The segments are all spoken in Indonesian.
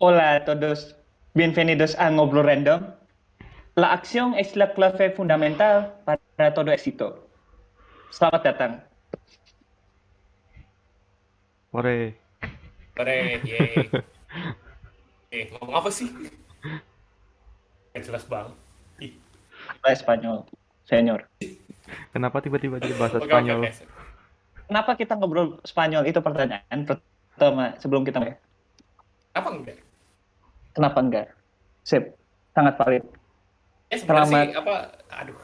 Hola a todos, bienvenidos a Ngobrol Random. La acción es la clave fundamental para todo éxito. Selamat datang. Ore. Ore, yeay. Ngomong apa sih? Gak jelas banget. Ih, Bahasa Spanyol, senior. Kenapa tiba-tiba jadi bahasa oke, oke, Spanyol? oke. Kenapa kita ngobrol Spanyol? Itu pertanyaan pertama sebelum kita mulai. Apa enggak? Kenapa enggak? Sip, sangat valid. Sebenarnya sih Selamat. apa? Aduh.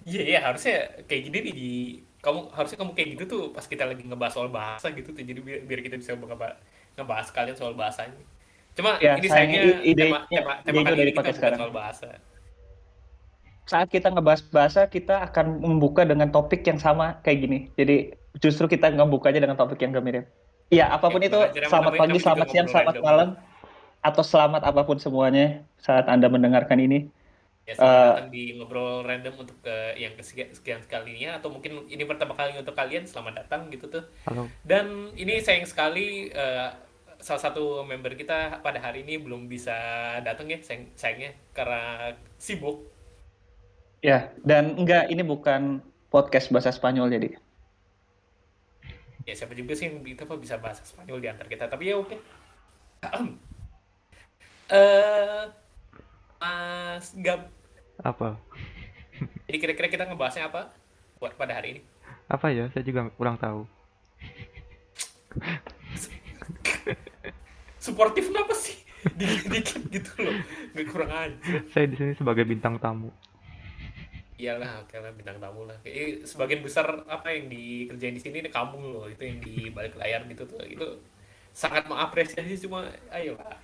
Iya, iya, harusnya kayak gini nih di kamu kayak gitu tuh pas kita lagi ngebahas soal bahasa gitu tuh. Jadi biar kita bisa ngebahas kalian soal bahasanya. Cuma Ya, ini sayangnya sayangnya tema idenya, tema tema idenya kali udah ini kita dipakai bukan sekarang. soal bahasa. Saat kita ngebahas bahasa, kita akan membuka dengan topik yang sama kayak gini. Jadi justru kita ngebukanya dengan topik yang gak mirip. Iya, Ya apapun itu, tenang aja, selamat pagi, namanya juga selamat siang, ngobrol selamat random malam, gitu. atau selamat apapun semuanya saat Anda mendengarkan ini. Ya selamat Eh, datang di ngobrol random untuk yang kesekian sekalinya atau mungkin ini pertama kali untuk kalian, selamat datang gitu tuh. Halo. Dan ini sayang sekali salah satu member kita pada hari ini belum bisa datang ya, sayangnya karena sibuk. ya, dan enggak, ini bukan podcast bahasa Spanyol jadi. Ya siapa juga sih yang kita bisa bahasa Spanyol di antar kita, tapi ya oke. Eh Mas Gab, Apa? jadi kira-kira kita ngebahasnya apa buat pada hari ini? Apa ya? Saya juga kurang tahu. Suportif kenapa sih? Dikit-dikit gitu loh, nggak kurang aja. Saya di sini sebagai bintang tamu. Iyalah, oke lah bintang tamu lah. Sebagian besar apa yang dikerjain di sini ini kamu loh, itu yang di balik layar gitu tuh. Itu sangat mengapresiasi cuma ayolah.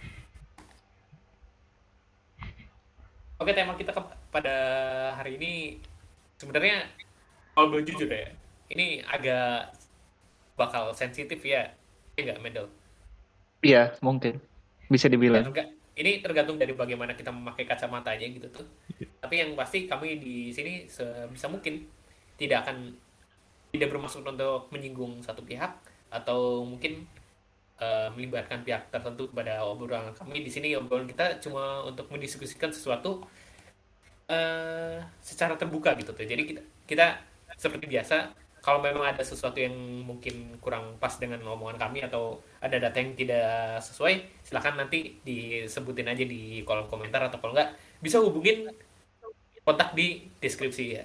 Oke, tema kita pada hari ini sebenarnya kalau boleh jujur ya, ini agak bakal sensitif ya. Ya nggak, Medel? Iya, mungkin. Bisa Ya, dibilang. ini tergantung dari bagaimana kita memakai kacamatanya gitu tuh. Tapi yang pasti kami di sini sebisa mungkin tidak bermaksud untuk menyinggung satu pihak atau mungkin melibatkan pihak tertentu pada obrolan kami di sini. Obrolan kita cuma untuk mendiskusikan sesuatu secara terbuka gitu tuh. Jadi kita seperti biasa, kalau memang ada sesuatu yang mungkin kurang pas dengan omongan kami atau ada data yang tidak sesuai, silahkan nanti disebutin aja di kolom komentar atau kalau nggak bisa hubungin kontak di deskripsi ya.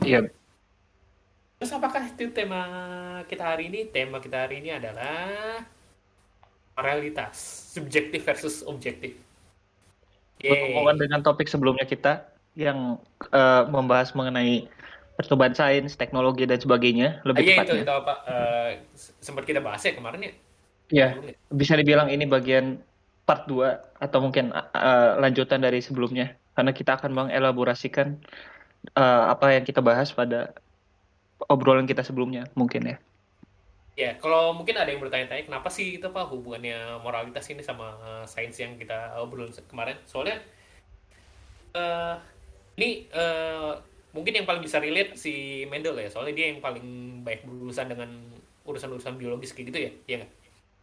Iya, Terus apakah itu tema kita hari ini? Tema kita hari ini adalah moralitas, subjektif versus objektif. berhubungan Yeay. dengan topik sebelumnya kita yang membahas mengenai percobaan sains, teknologi, dan sebagainya, lebih Iya itu tepatnya. apa sempat kita bahas ya kemarin ya Ya, sebelumnya. bisa dibilang ini bagian part 2 atau mungkin lanjutan dari sebelumnya. Karena kita akan mengelaborasikan apa yang kita bahas pada obrolan kita sebelumnya, mungkin ya. Ya, kalau mungkin ada yang bertanya-tanya kenapa sih itu apa hubungannya moralitas ini sama sains yang kita obrolin kemarin? Soalnya eh ini mungkin yang paling bisa relate si Mendel ya, soalnya dia yang paling baik berurusan dengan urusan-urusan biologis kayak gitu ya, iya nggak?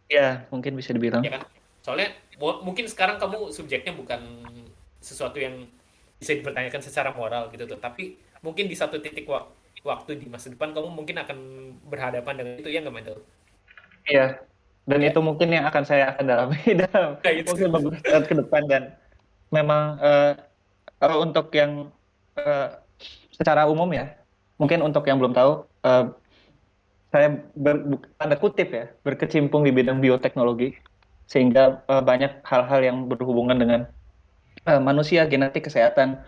Ya, mungkin bisa dibilang. Ya kan? Soalnya mungkin sekarang kamu subjeknya bukan sesuatu yang bisa dipertanyakan secara moral gitu tuh, tapi mungkin di satu titik waktu di masa depan kamu mungkin akan berhadapan dengan itu ya nggak Mendel? Iya, dan Ya, itu mungkin yang akan dalami dalam nah mungkin itu. beberapa tahun ke depan dan memang untuk yang eh, secara umum ya, mungkin untuk yang belum tahu, saya tanda kutip ya berkecimpung di bidang bioteknologi sehingga banyak hal-hal yang berhubungan dengan manusia, genetik, kesehatan,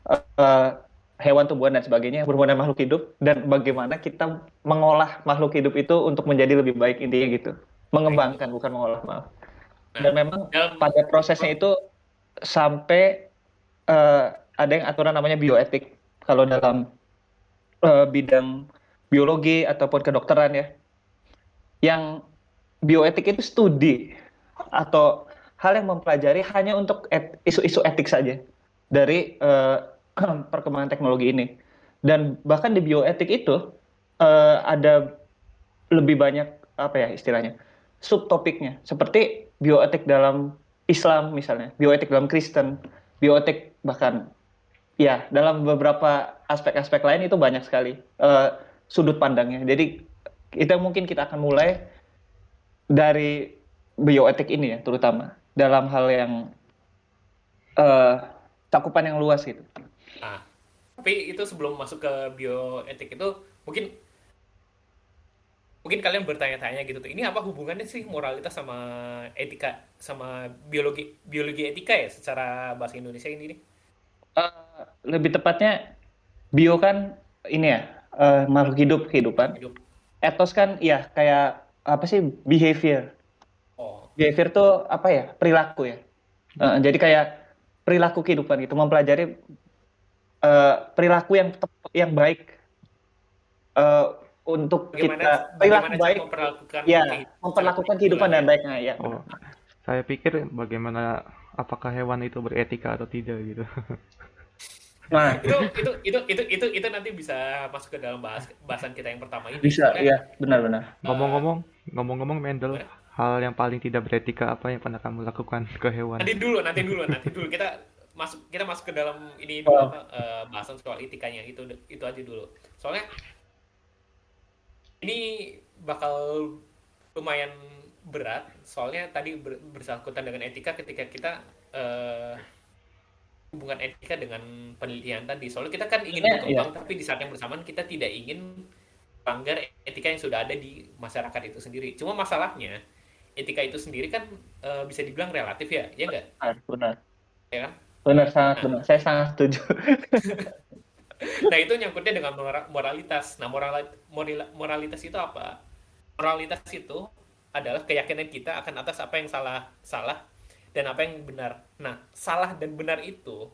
eh, hewan, tumbuhan dan sebagainya berhubungan dengan makhluk hidup dan bagaimana kita mengolah makhluk hidup itu untuk menjadi lebih baik intinya gitu. Baik. Mengembangkan bukan mengolah, maaf. Nah, Dan memang dalam pada prosesnya itu sampai eh, ada yang aturan namanya bioetik kalau dalam bidang biologi ataupun kedokteran ya. Yang bioetik itu studi atau hal yang mempelajari hanya untuk isu-isu etik saja dari perkembangan teknologi ini. Dan bahkan di bioetik itu ada lebih banyak apa ya istilahnya subtopiknya. Seperti bioetik dalam Islam misalnya, bioetik dalam Kristen, bioetik bahkan ya dalam beberapa aspek-aspek lain itu banyak sekali sudut pandangnya. Jadi kita akan mulai dari bioetik ini ya, terutama dalam hal yang eh, cakupan yang luas gitu. Nah, tapi itu sebelum masuk ke bioetik itu mungkin mungkin kalian bertanya-tanya gitu tuh. Ini apa hubungannya sih moralitas sama etika sama biologi biologi etika ya secara bahasa Indonesia ini nih? Lebih tepatnya bio kan ini ya makhluk hidup kehidupan. Hidup. Etos kan ya kayak apa sih behavior. Oh, Behavior tuh apa ya perilaku ya. Jadi kayak perilaku kehidupan gitu, mempelajari perilaku yang baik eh, untuk bagaimana kita perilaku bagaimana cara baik memperlakukan ya cara memperlakukan itulah kehidupan ya. dengan baik nah ya benar. Oh, saya pikir bagaimana apakah hewan itu beretika atau tidak gitu. Nah Itu nanti bisa masuk ke dalam bahasan kita yang pertama ini. bisa Soalnya ya benar-benar. eh, Ngomong-ngomong Mendel, gimana? hal yang paling tidak beretika apa yang pernah kamu lakukan ke hewan? Nanti dulu kita masuk ke dalam ini dulu Oh, apa bahasan soal etikanya itu aja dulu. Soalnya ini bakal lumayan berat soalnya tadi bersangkutan dengan etika ketika kita eh, hubungan etika dengan penelitian tadi. Soalnya kita kan ingin ya berkembang tapi di saat yang bersamaan kita tidak ingin melanggar etika yang sudah ada di masyarakat itu sendiri. Cuma masalahnya etika itu sendiri kan bisa dibilang relatif ya enggak? benar benar Ya kan? benar sangat Nah, benar saya sangat setuju. nah itu nyangkutnya dengan moralitas. Nah, moralitas itu apa? Moralitas itu adalah keyakinan kita akan atas apa yang salah dan apa yang benar. Nah, salah dan benar itu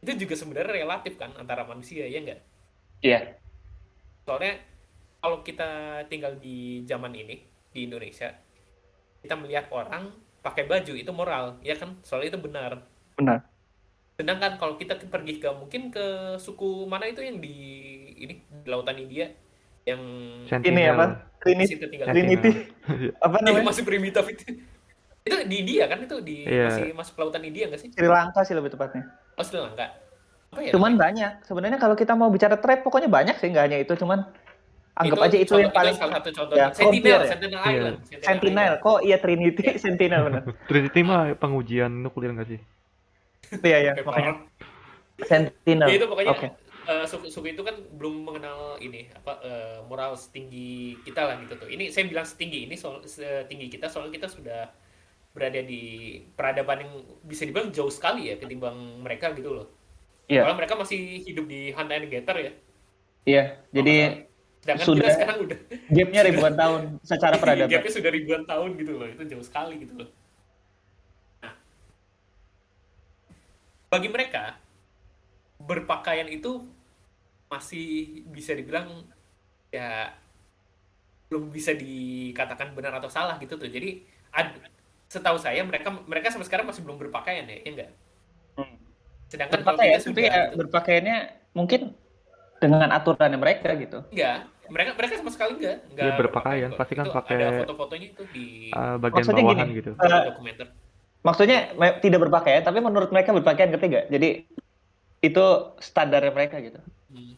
juga sebenarnya relatif kan antara manusia ya enggak? Iya Soalnya kalau kita tinggal di zaman ini di Indonesia, kita melihat orang pakai baju itu moral, ya kan? Soalnya itu benar. benar. Sedangkan kalau kita pergi ke mungkin ke suku mana itu yang di ini di lautan India yang Ini Sentinel. apa Trinity situ tinggal Trinity Sentinel. apa yang namanya masih primitif itu di India kan itu di Iya, masih masuk lautan India nggak sih? Sri Lanka sih lebih tepatnya. Oh Sri Lanka apa ya Cuman namanya? banyak sebenarnya kalau kita mau bicara trade pokoknya banyak sih nggak hanya itu cuman anggap Itu aja itu contoh yang itu paling salah satu ya contohnya. frontier Sentinel ya. Sentinel iya. Island Sentinel Sentinel Island kok iya Trinity ya. Sentinel benar. Trinity Ah, mah pengujian nuklir nggak sih? Iya ya pakai makanya power Sentinel. ya itu pokoknya Oke. suku itu kan belum mengenal ini apa moral setinggi kita lah gitu tuh. Ini saya bilang setinggi ini soal setinggi kita soalnya kita sudah berada di peradaban yang bisa dibilang jauh sekali ya ketimbang mereka gitu loh. Soalnya Iya. mereka masih hidup di hunt and gather ya Iya. kalau Jadi nggak salah. Sedangkan kita sudah sekarang udah gapnya sudah ribuan tahun secara peradaban. gapnya sudah ribuan tahun gitu loh. Itu jauh sekali gitu loh. Nah, bagi mereka berpakaian itu masih bisa dibilang ya belum bisa dikatakan benar atau salah gitu tuh. Jadi setahu saya mereka mereka sampai sekarang masih belum berpakaian ya enggak. Hmm. Sedangkan kalau Berpakaian kita tapi sudah ya gitu. berpakaiannya mungkin dengan aturannya mereka gitu. Enggak, mereka mereka sama sekali Dia enggak berpakaian berpakaian, kok. pasti kan Itu ada pakai foto-fotonya itu di bagian Maksudnya gini, bawahan gitu. dokumenter. maksudnya Gimana? tidak berpakaian tapi menurut mereka berpakaian ketiga. Jadi itu standarnya mereka gitu. Hmm.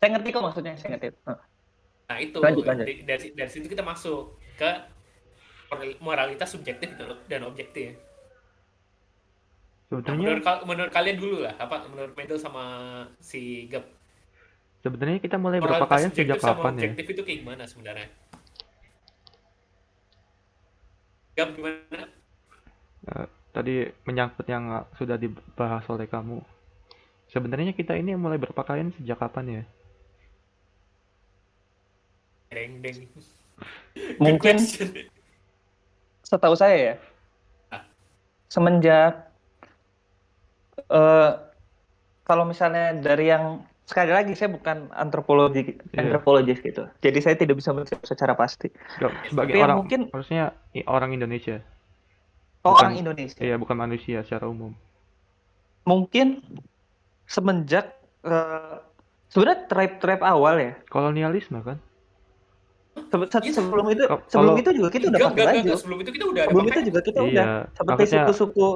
Saya ngerti kok maksudnya, saya ngerti. Nah, itu Lanjut lanjut. dari situ kita masuk ke moralitas subjektif dan objektif. Nah, Sebenarnya menurut kalian dulu lah, apa menurut Mendel sama si Gap, sebenarnya kita mulai moralitas berpakaian sejak subjektif sama kapan ya? objektif itu kayak gimana sebenarnya? Gap gimana? Tadi menyangkut yang sudah dibahas oleh kamu. Sebenarnya kita ini mulai berpakaian sejak kapan ya? Deng deng. Good Mungkin question. setahu saya ya, Ah, semenjak eh, kalau misalnya dari yang sekali lagi saya bukan Iya. antropologis gitu. Jadi saya tidak bisa menjawab secara pasti. Sebagai Tapi yang orang, mungkin harusnya orang Indonesia, orang bukan, Indonesia. iya bukan manusia secara umum. Mungkin semenjak sebenarnya tribe-tribe awal ya. Kolonialisme kan? Iya, Sebelum itu Kalau juga kita udah pakai baju. enggak. Sebelum itu kita udah ada Sebelum itu pakaian. juga kita udah iya, seperti maksudnya suku-suku.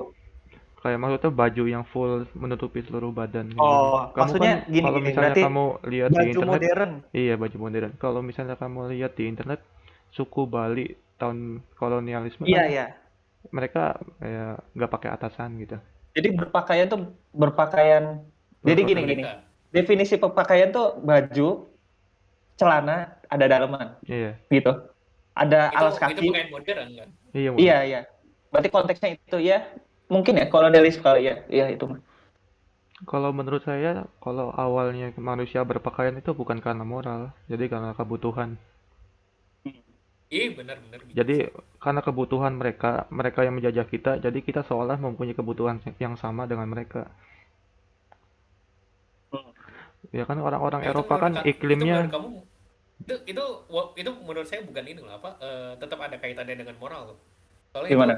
kayak maksudnya baju yang full menutupi seluruh badan kayak gitu. Oh, Kamu kan maksudnya gini kalau gini. misalnya Berarti kamu lihat di baju internet, modern. iya baju modern. Kalau misalnya kamu lihat di internet, suku Bali tahun kolonialisme Iya, kan iya. mereka kayak nggak pakai atasan gitu. Jadi berpakaian tuh berpakaian. Jadi Menurut gini Berpakaian. gini. mereka. Definisi berpakaian tuh baju, celana, ada daleman Iya, gitu. Ada Itu alas kaki. pakaian modern kan. iya Iya, modern. iya. Berarti konteksnya itu ya. Mungkin ya kolonialis kali ya. Iya itu. Kalau menurut saya, kalau awalnya manusia berpakaian itu bukan karena moral, jadi karena kebutuhan. Iya, benar-benar Jadi bisa. karena kebutuhan mereka, mereka yang menjajah kita, jadi kita seolah mempunyai kebutuhan yang sama dengan mereka. Hmm. Ya kan orang-orang Nah, Eropa kan itu menurut iklimnya, kamu itu menurut saya bukan ini loh apa tetap ada kaitannya dengan moral loh. Soalnya itu Gimana?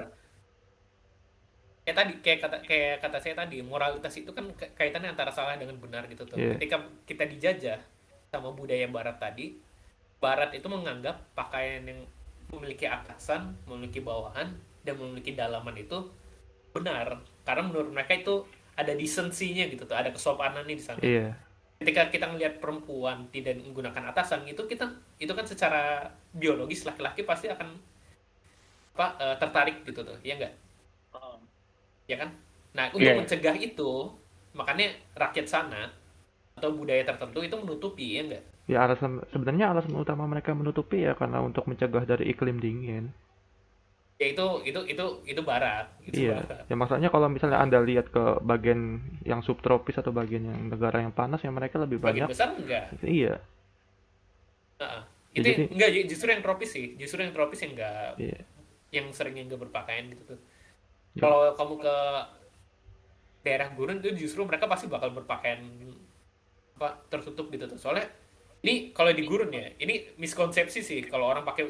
kayak kata saya tadi, moralitas itu kan kaitannya antara salah dengan benar gitu tuh. ya, Ketika kita dijajah sama budaya barat tadi, barat itu menganggap pakaian yang memiliki atasan, memiliki bawahan, dan memiliki dalaman itu benar. Karena menurut mereka itu ada decency-nya gitu tuh, ada kesopanannya di sana. iya, Ketika kita melihat perempuan tidak menggunakan atasan, itu kan secara biologis laki-laki pasti akan tertarik gitu tuh, ya enggak? Ya kan? Nah, Iya, untuk iya. mencegah itu, makanya rakyat sana atau budaya tertentu itu menutupi, ya enggak? ya sebenarnya alasan utama mereka menutupi ya karena untuk mencegah dari iklim dingin. Ya itu barat, itu Iya, barat. ya maksudnya kalau misalnya Anda lihat ke bagian yang subtropis atau bagian yang negara yang panas, ya mereka lebih Bagian banyak. besar enggak. Iya, Heeh. ya Itu jadi, enggak, justru yang tropis sih, justru yang tropis yang enggak, iya, yang sering enggak berpakaian gitu tuh. ya, Kalau kamu ke daerah gurun itu justru mereka pasti bakal berpakaian tertutup gitu tuh. Soalnya ini kalau di gurun ya, ini miskonsepsi sih kalau orang pakai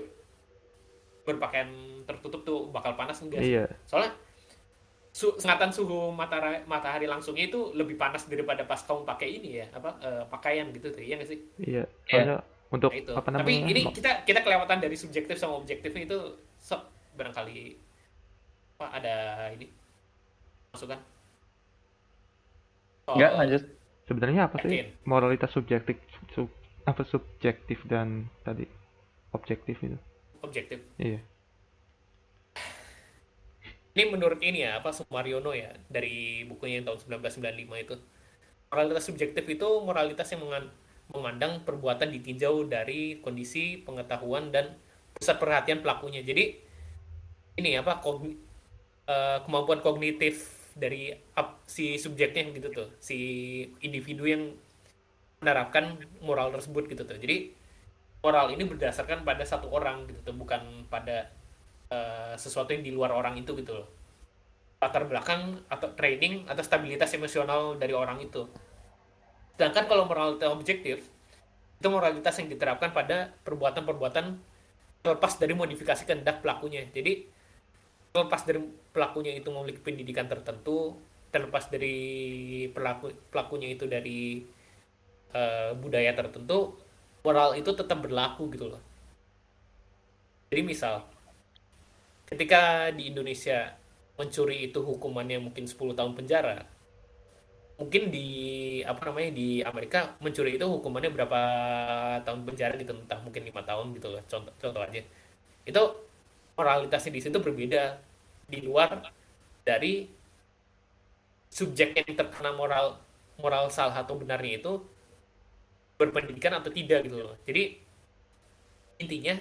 berpakaian tertutup tuh bakal panas, enggak sih. iya, Soalnya sengatan suhu matahari langsungnya itu lebih panas daripada pas kamu pakai ini ya, pakaian gitu tuh, iya nggak sih? iya. Iya. Soalnya untuk Nah itu. apa Tapi namanya? ini kita kelewatan dari subjektif sama objektifnya itu, barangkali ada ini masukan Enggak, soal lanjut. Sebenarnya apa sih yakin moralitas subjektif, apa subjektif dan tadi objektif itu? objektif. Iya, Ini menurut ini ya Sumaryono ya dari bukunya yang tahun 1995 itu. Moralitas subjektif itu moralitas yang memandang perbuatan ditinjau dari kondisi pengetahuan dan pusat perhatian pelakunya. Jadi ini kemampuan kognitif dari si subjeknya gitu tuh, si individu yang menerapkan moral tersebut gitu tuh. Jadi moral ini berdasarkan pada satu orang gitu tuh, bukan pada sesuatu yang di luar orang itu gitu loh. Latar belakang atau training atau stabilitas emosional dari orang itu. Sedangkan kalau moralitas objektif, itu moralitas yang diterapkan pada perbuatan-perbuatan terlepas dari modifikasi kehendak pelakunya. Jadi terlepas dari pelakunya itu memiliki pendidikan tertentu, terlepas dari pelakunya itu dari budaya tertentu, moral itu tetap berlaku gitu loh. Jadi misal, ketika di Indonesia mencuri itu hukumannya mungkin 10 tahun penjara, mungkin di Amerika mencuri itu hukumannya berapa tahun penjara gitu, entah mungkin 5 tahun gitu loh, contoh aja. Itu moralitasnya di situ berbeda, di luar dari subjek yang terkena moral moral salah atau benarnya itu berpendidikan atau tidak gitu loh. Jadi intinya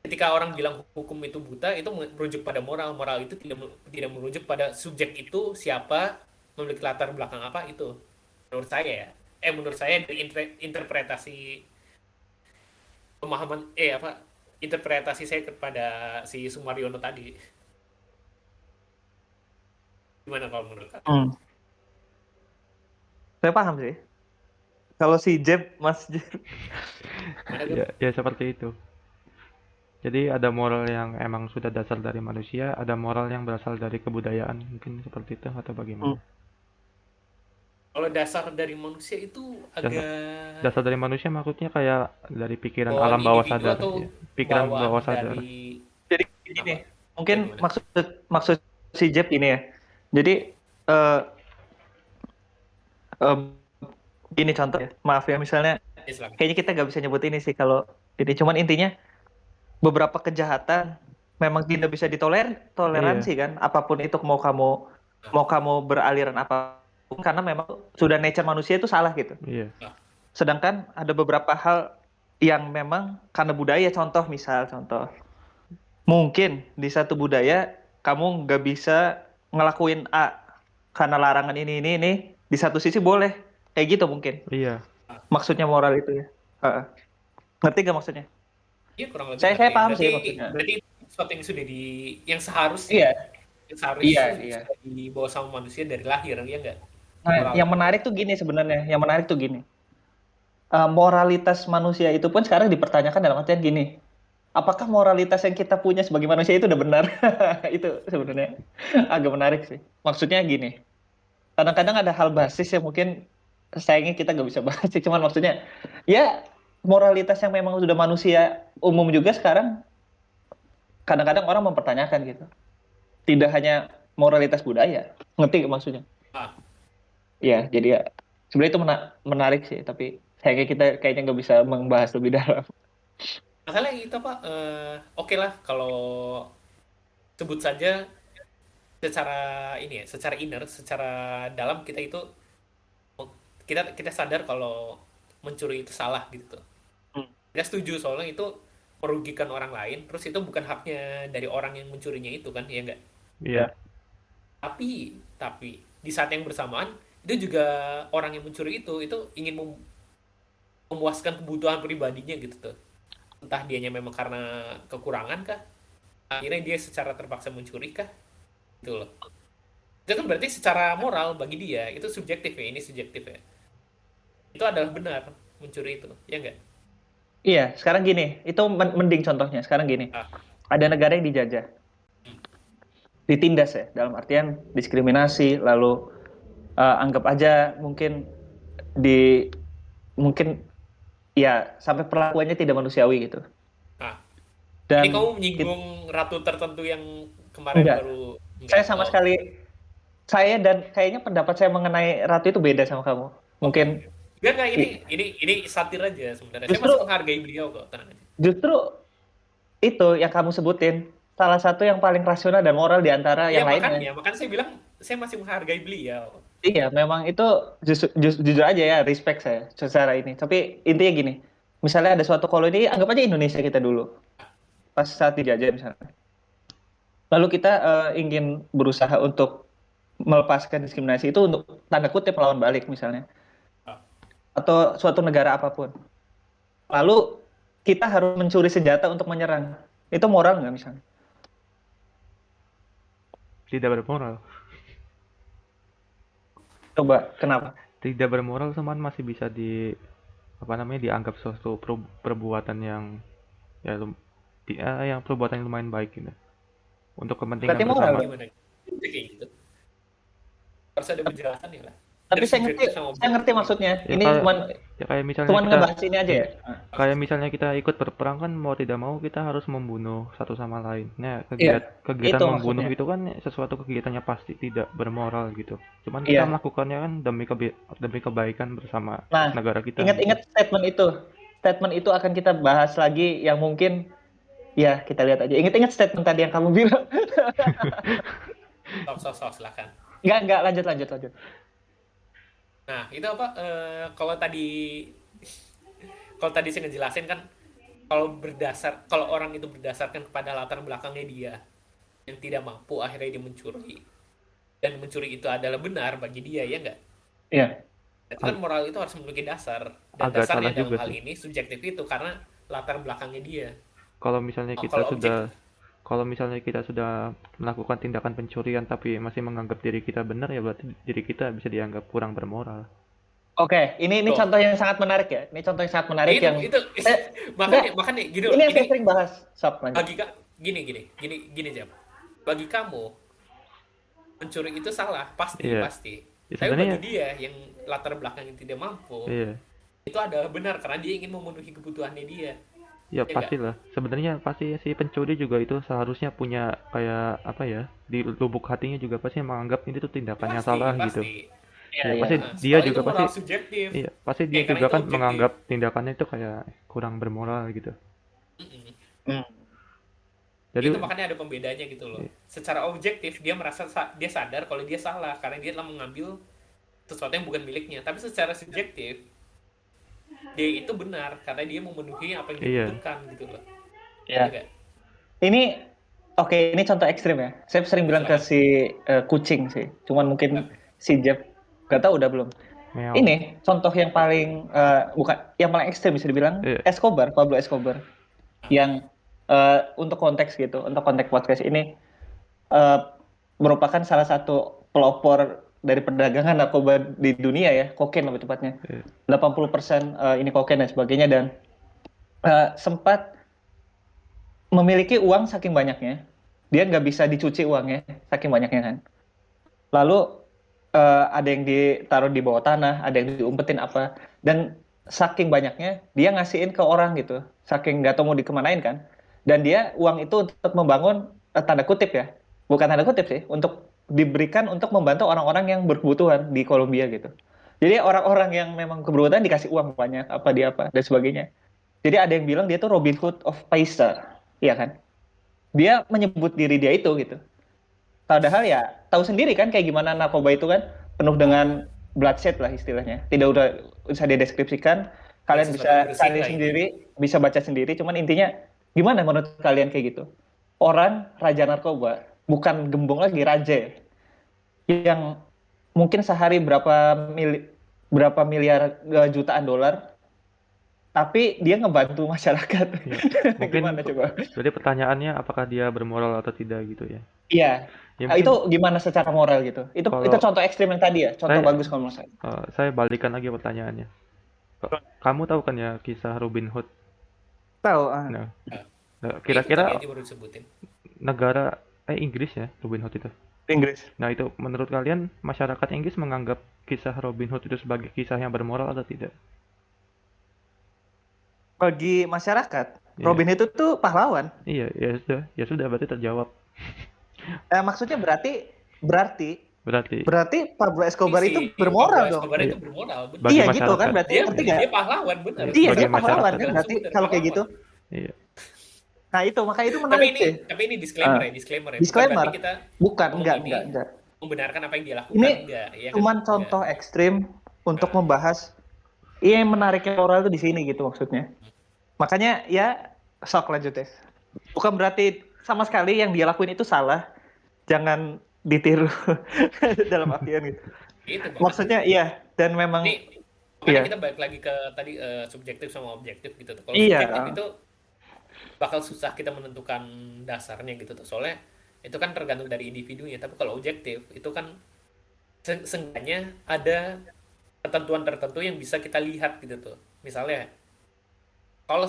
ketika orang bilang hukum itu buta, itu merujuk pada moral itu tidak merujuk pada subjek itu siapa, memiliki latar belakang apa, itu menurut saya ya, menurut saya dari interpretasi pemahaman interpretasi saya kepada si Sumaryono tadi. Gimana kalau menurut kalian? Saya paham sih. Kalau si Jeb, Mas Jeb. ya, ya seperti itu. Jadi ada moral yang emang sudah dasar dari manusia, ada moral yang berasal dari kebudayaan, mungkin seperti itu atau bagaimana? Kalau dasar dari manusia itu Dasar, agak dasar dari manusia maksudnya kayak dari pikiran bawaan alam bawah individu sadar, atau ya. Pikiran bawah bawaan sadar. dari Jadi gini, apa? Ya mungkin gimana? maksud maksud si Jeb ini ya. Jadi eh eh, gini contoh ya. Maaf ya, misalnya Ya silakan. kayaknya kita nggak bisa nyebut ini sih kalau ini. Cuman intinya beberapa kejahatan memang tidak bisa Iya, toleransi kan. Apapun itu Nah, mau kamu beraliran apapun karena memang sudah nature manusia itu salah gitu. iya, nah, Sedangkan ada beberapa hal yang memang karena budaya, contoh mungkin di satu budaya kamu nggak bisa ngelakuin A karena larangan ini, di satu sisi boleh kayak gitu mungkin iya, nah. maksudnya moral itu ya. Heeh. Ngerti gak maksudnya? Iya kurang lebih Saya ngerti. paham Berarti sih maksudnya. berarti sesuatu yang sudah yang seharusnya Iya, iya, iya. sudah dibawa sama manusia dari lahir ya enggak? Nah, Moral yang itu. menarik tuh gini sebenarnya. Yang menarik tuh gini. Moralitas manusia itu pun sekarang dipertanyakan dalam artian gini. Apakah moralitas yang kita punya sebagai manusia itu udah benar? Itu sebenarnya agak menarik sih. Maksudnya gini. Kadang-kadang ada hal basis yang mungkin sayangnya kita nggak bisa bahas sih. Cuman maksudnya ya moralitas yang memang sudah manusia umum juga sekarang kadang-kadang orang mempertanyakan gitu. Tidak hanya moralitas budaya. Ngerti nggak maksudnya? Ah, Ya, jadi ya sebenarnya itu menarik sih, tapi sayangnya kita kayaknya nggak bisa membahas lebih dalam. masalah itu Pak, oke lah kalau sebut saja secara ini ya, secara inner, secara dalam kita itu kita kita sadar kalau mencuri itu salah gitu tuh. Hmm. Kita setuju soalnya itu merugikan orang lain, terus itu bukan haknya dari orang yang mencurinya itu kan, ya enggak? iya, Ya, Tapi di saat yang bersamaan itu juga orang yang mencuri itu ingin memuaskan kebutuhan pribadinya gitu tuh. Entah dianya memang karena kekurangan kah? Akhirnya dia secara terpaksa mencuri kah? Gitu loh. Itu kan berarti secara moral bagi dia itu subjektif ya, ini subjektif ya. Itu adalah benar mencuri itu, ya enggak? iya. Sekarang gini, itu mending contohnya. Sekarang gini, Ah, ada negara yang dijajah, ditindas ya, dalam artian diskriminasi, lalu anggap aja mungkin di mungkin ya sampai perlakuannya tidak manusiawi gitu. ah. Ini kamu Dan menyinggung ratu tertentu yang kemarin enggak, baru saya enggak? sama Oh, sekali saya dan kayaknya pendapat saya mengenai ratu itu beda sama kamu. oke Mungkin oke. Enggak i- ini satir aja sebenarnya. Saya justru masih menghargai beliau kok, tenang aja. justru itu yang kamu sebutin salah satu yang paling rasional dan moral di antara Iya yang lainnya. makanya saya bilang saya masih menghargai beliau. Iya, memang itu jujur aja ya, respect saya secara ini. Tapi intinya gini, misalnya ada suatu koloni, anggap aja Indonesia kita dulu, pas saat dijajah misalnya. Lalu kita ingin berusaha untuk melepaskan diskriminasi itu untuk tanda kutip melawan balik misalnya, Ah, atau suatu negara apapun. Lalu kita harus mencuri senjata untuk menyerang. Itu moral nggak misalnya? tidak bermoral. Coba, kenapa? Tidak bermoral cuman masih bisa apa namanya dianggap suatu perbuatan yang ya yang perbuatan yang lumayan baik gitu untuk kepentingan Berarti moral bersama. dong. gimana? Bisa kayak gitu. Harus ada penjelasan ya lah. Tapi Dari subjektif sama saya ngerti objektif. maksudnya. Ya Ini kayak cuman ya kayak misalnya cuman kita ngebahas ini aja ya. kayak misalnya kita ikut berperang kan mau tidak mau kita harus membunuh satu sama lain. Nah, Iya, kegiatan itu membunuh maksudnya. itu kan sesuatu kegiatannya pasti tidak bermoral gitu. Cuman kita Iya. melakukannya kan demi kebaikan bersama Nah, negara kita gitu. ingat-ingat statement itu. Statement itu akan kita bahas lagi yang mungkin ya kita lihat aja. Ingat-ingat statement tadi yang kamu bilang. Sok silakan. Enggak, lanjut. Nah, itu apa? Kalau tadi saya ngejelasin kan kalau orang itu berdasarkan kepada latar belakangnya dia yang tidak mampu akhirnya dia mencuri dan mencuri itu adalah benar bagi dia ya enggak? Iya. Itu kan moral itu harus memiliki dasar dan Agak salah dasarnya dalam juga hal sih. ini subjektif itu karena latar belakangnya dia. Kalau misalnya Oh, kita kalau sudah objektif, kalau misalnya kita sudah melakukan tindakan pencurian tapi masih menganggap diri kita benar ya berarti diri kita bisa dianggap kurang bermoral. Oke, ini tuh. contoh yang sangat menarik ya. Ini contoh yang sangat Ya menarik yang itu saya enggak, makanya gini ini loh. yang saya sering bahas. Sob, lanjut. Bagi kak gini Jam. Bagi kamu mencuri itu salah pasti Iya, pasti. Ya, Tapi bagi sebenarnya dia yang latar belakang yang tidak mampu, iya. itu adalah benar karena dia ingin memenuhi kebutuhannya dia. Ya Ya enggak? pastilah. Sebenarnya pasti si pencuri juga itu seharusnya punya kayak apa ya, di lubuk hatinya juga pasti menganggap ini tuh tindakan yang Pasti, salah gitu. pasti. Iya, Ya iya. pasti dia Soalnya itu juga pasti moral subjektif. iya, pasti dia Karena juga itu kan objektif. menganggap tindakannya itu kayak kurang bermoral gitu. Mm-mm. Hmm. Jadi Itu makanya ada pembedanya gitu loh. iya, Secara objektif dia merasa dia sadar kalau dia salah karena dia telah mengambil sesuatu yang bukan miliknya. Tapi secara subjektif dia itu benar karena dia memenuhi apa yang iya, dibutuhkan gitu loh. Ya Ya. enggak? Ini oke, ini contoh ekstrim ya. Saya sering bilang ke Silakan. si kucing sih. Cuman mungkin si Jeff gak tahu udah belum. meow. Ini contoh yang paling bukan yang paling ekstrim bisa dibilang Iya, Escobar, Pablo Escobar yang untuk konteks gitu, untuk konteks podcast ini eh, merupakan salah satu pelopor dari perdagangan narkoba di dunia ya, kokain lebih tepatnya. iya, 80% ini kokain dan sebagainya dan sempat memiliki uang saking banyaknya, dia nggak bisa dicuci uangnya saking banyaknya kan. Lalu ada yang ditaruh di bawah tanah, ada yang diumpetin apa, dan saking banyaknya dia ngasihin ke orang gitu, saking nggak tahu mau dikemanain kan. Dan dia uang itu untuk membangun tanda kutip ya, bukan tanda kutip sih, untuk diberikan untuk membantu orang-orang yang berkebutuhan di Kolombia gitu. Jadi orang-orang yang memang keberuntungan dikasih uang banyak, apa dia apa dan sebagainya. Jadi ada yang bilang dia tuh Robin Hood of Paisa, iya kan? Dia menyebut diri dia itu gitu. Padahal ya tahu sendiri kan kayak gimana narkoba itu kan penuh dengan bloodshed lah istilahnya. Tidak udah usah dideskripsikan. Bukan Kalian sesuatu yang bisa bersih cari lah ini. sendiri, bisa baca sendiri. Cuman intinya gimana menurut kalian kayak gitu? Orang raja narkoba, bukan gembong lagi raja ya, yang mungkin sehari berapa miliar jutaan dolar, tapi dia ngebantu masyarakat. iya. Mungkin Gimana coba? berarti pertanyaannya apakah dia bermoral atau tidak gitu ya. Iya. Ya Itu mungkin gimana secara moral gitu? Itu kalau contoh ekstrim yang tadi ya, contoh saya bagus kalau menurut saya. saya balikan lagi pertanyaannya. Kamu tahu kan ya kisah Robin Hood? Tahu. Nah, Nah, nah, ya itu tadi kira-kira aja baru disebutin. negara Inggris ya Robin Hood itu. Inggris. Nah, itu menurut kalian masyarakat Inggris menganggap kisah Robin Hood itu sebagai kisah yang bermoral atau tidak? Bagi masyarakat, Iya. Robin itu tuh pahlawan. Iya, ya sudah berarti terjawab. Maksudnya berarti Berarti berarti Pablo Tapi Escobar si itu Pablo bermoral dong. Escobar iya, itu bermodal, benar. bagi Iya gitu kan masyarakat. berarti Dia ngerti gak? dia pahlawan, benar. Iya, Iya bagi dia pahlawan masyarakat. kan Langsung berarti benar kalau kayak gitu. pahlawan. Iya. Nah itu makanya itu Tapi menarik ini sih. tapi ini disclaimer Ah, ya, disclaimer ya. Bukan berarti disclaimer, kita bukan ngomong enggak ini enggak. membenarkan apa yang dia lakukan, Ini enggak, ya kan? cuman Enggak. contoh ekstrim untuk Nah, membahas iya yang menariknya moral itu di sini gitu maksudnya. Makanya ya sok lanjut ya. Bukan berarti sama sekali yang dia lakuin itu salah. Jangan ditiru dalam artian gitu. itu makanya. Maksudnya iya dan Ini memang makanya iya kita balik lagi ke tadi subjektif sama objektif gitu tuh. Kalau iya subjektif itu bakal susah kita menentukan dasarnya gitu tuh. Soalnya itu kan tergantung dari individunya. Tapi kalau objektif itu kan seenggaknya ada ketentuan tertentu yang bisa kita lihat gitu tuh. Misalnya kalau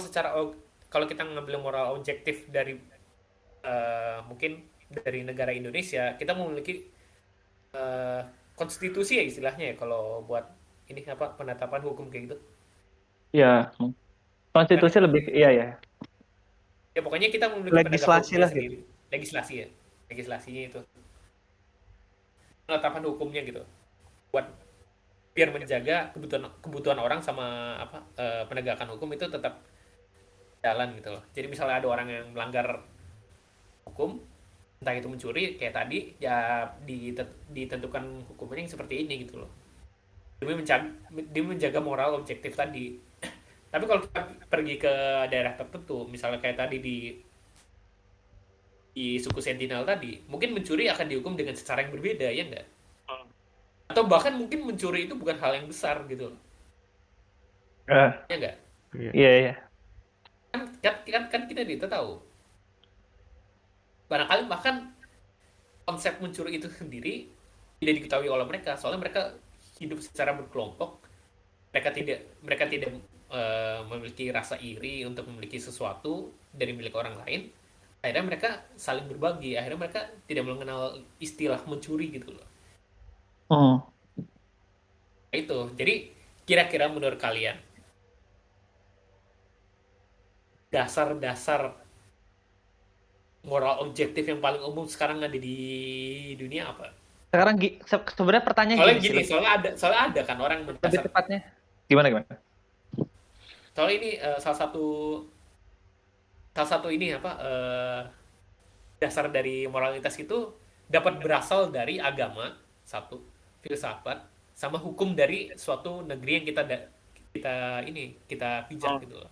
kalau kita ngambil moral objektif dari mungkin dari negara Indonesia, kita memiliki eh, konstitusi ya istilahnya ya kalau buat ini apa penetapan hukum kayak gitu. iya Kan ya? konstitusi lebih iya ya Ya pokoknya kita memiliki penegak legislasi hukumnya lah gitu. sendiri. Legislasi ya. Legislasinya itu penetapan hukumnya gitu. Buat biar menjaga kebutuhan kebutuhan orang sama apa penegakan hukum itu tetap jalan gitu loh. Jadi misalnya ada orang yang melanggar hukum, entah itu mencuri kayak tadi, ya ditentukan hukumannya yang seperti ini gitu loh. Demi menjaga moral objektif tadi. Tapi kalau kita pergi ke daerah tertentu, misalnya kayak tadi di suku Sentinel tadi, mungkin mencuri akan dihukum dengan cara yang berbeda, ya enggak? Atau bahkan mungkin mencuri itu bukan hal yang besar gitu loh. Eh, Ya enggak? Iya. iya iya Kan kita tidak tahu. Barangkali bahkan konsep mencuri itu sendiri tidak diketahui oleh mereka, soalnya mereka hidup secara berkelompok. Mereka tidak memiliki rasa iri untuk memiliki sesuatu dari milik orang lain. Akhirnya mereka saling berbagi. Akhirnya mereka tidak mengenal istilah mencuri gitu loh. Hmm. Itu. Jadi kira-kira menurut kalian dasar-dasar moral objektif yang paling umum sekarang ada di dunia apa? Sekarang sebenarnya pertanyaan Soalnya gini sih, gini, soalnya ada kan orang lebih mendasar. tepatnya. Gimana gimana? Soalnya ini salah satu ini apa dasar dari moralitas itu dapat berasal dari agama satu, filsafat, sama hukum dari suatu negeri yang kita pijak Hmm. gitu loh.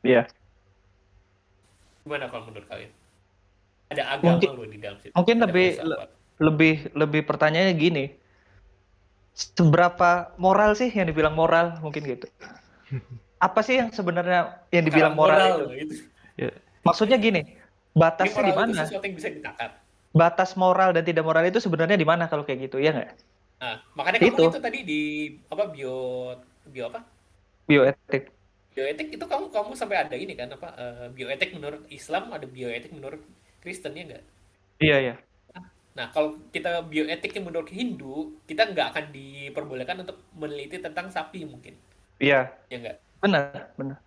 Iya. Gimana kalau menurut kalian? Ada Mungkin agama loh di dalam situ, mungkin ada lebih filsafat. lebih pertanyaannya gini, seberapa moral sih yang dibilang moral mungkin gitu. Apa sih yang sebenarnya yang Perkara dibilang moral moral itu? loh itu. Ya, Maksudnya gini, Ini batasnya di moral itu mana? sesuatu yang bisa ditakar. Batas moral dan tidak moral itu sebenarnya di mana kalau kayak gitu, ya nggak? Nah, makanya kamu itu Itu tadi di apa bio apa? bioetik. Bioetik itu kamu sampai ada ini kan apa bioetik menurut Islam, ada bioetik menurut Kristen ya enggak? Iya, iya. Nah, kalau kita bioetik yang menurut Hindu, kita nggak akan diperbolehkan untuk meneliti tentang sapi mungkin. Iya, Ya enggak? benar, benar.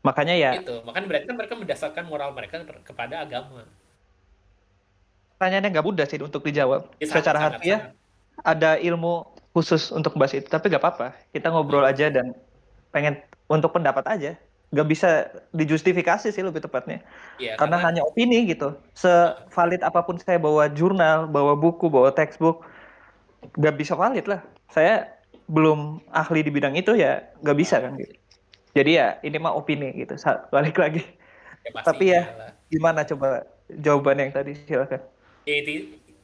Makanya ya, Itu. Makanya berarti kan mereka mendasarkan moral mereka kepada agama. pertanyaannya nggak mudah sih untuk dijawab. Ya sangat Secara sangat harfiah, sangat. ada ilmu khusus untuk bahas itu, tapi nggak apa-apa. Kita ngobrol Nah, aja dan pengen untuk pendapat aja. Nggak bisa dijustifikasi sih lebih tepatnya. ya Karena karena hanya opini gitu. nah, Sevalid apapun saya bawa jurnal, bawa buku, bawa textbook, nggak bisa valid lah. Saya belum ahli di bidang itu ya nggak bisa nah, kan gitu. Jadi ya ini mah opini gitu. Balik lagi. ya pasti Tapi ya iyalah. gimana coba jawaban yang tadi silakan.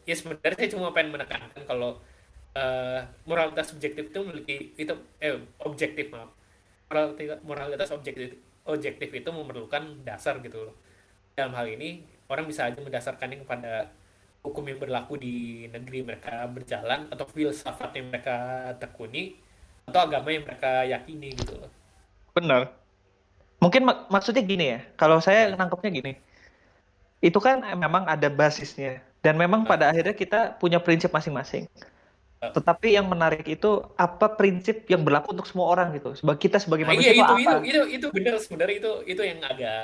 Ya sebenarnya saya cuma pengen menekankan kalau moralitas subjektif itu memiliki itu objektif maaf moralitas objektif itu memerlukan dasar gitu loh. Dalam hal ini orang bisa aja mendasarkannya kepada hukum yang berlaku di negeri mereka berjalan atau filsafat yang mereka tekuni atau agama yang mereka yakini gitu loh. Benar. Mungkin maksudnya gini ya. Kalau saya Nah, nangkepnya gini. Itu kan memang ada basisnya. Dan memang nah, pada akhirnya kita punya prinsip masing-masing. nah. Tetapi yang menarik itu apa prinsip yang berlaku untuk semua orang gitu. Kita sebagai Nah, iya manusia itu itu itu apa? itu itu benar sebenarnya itu yang agak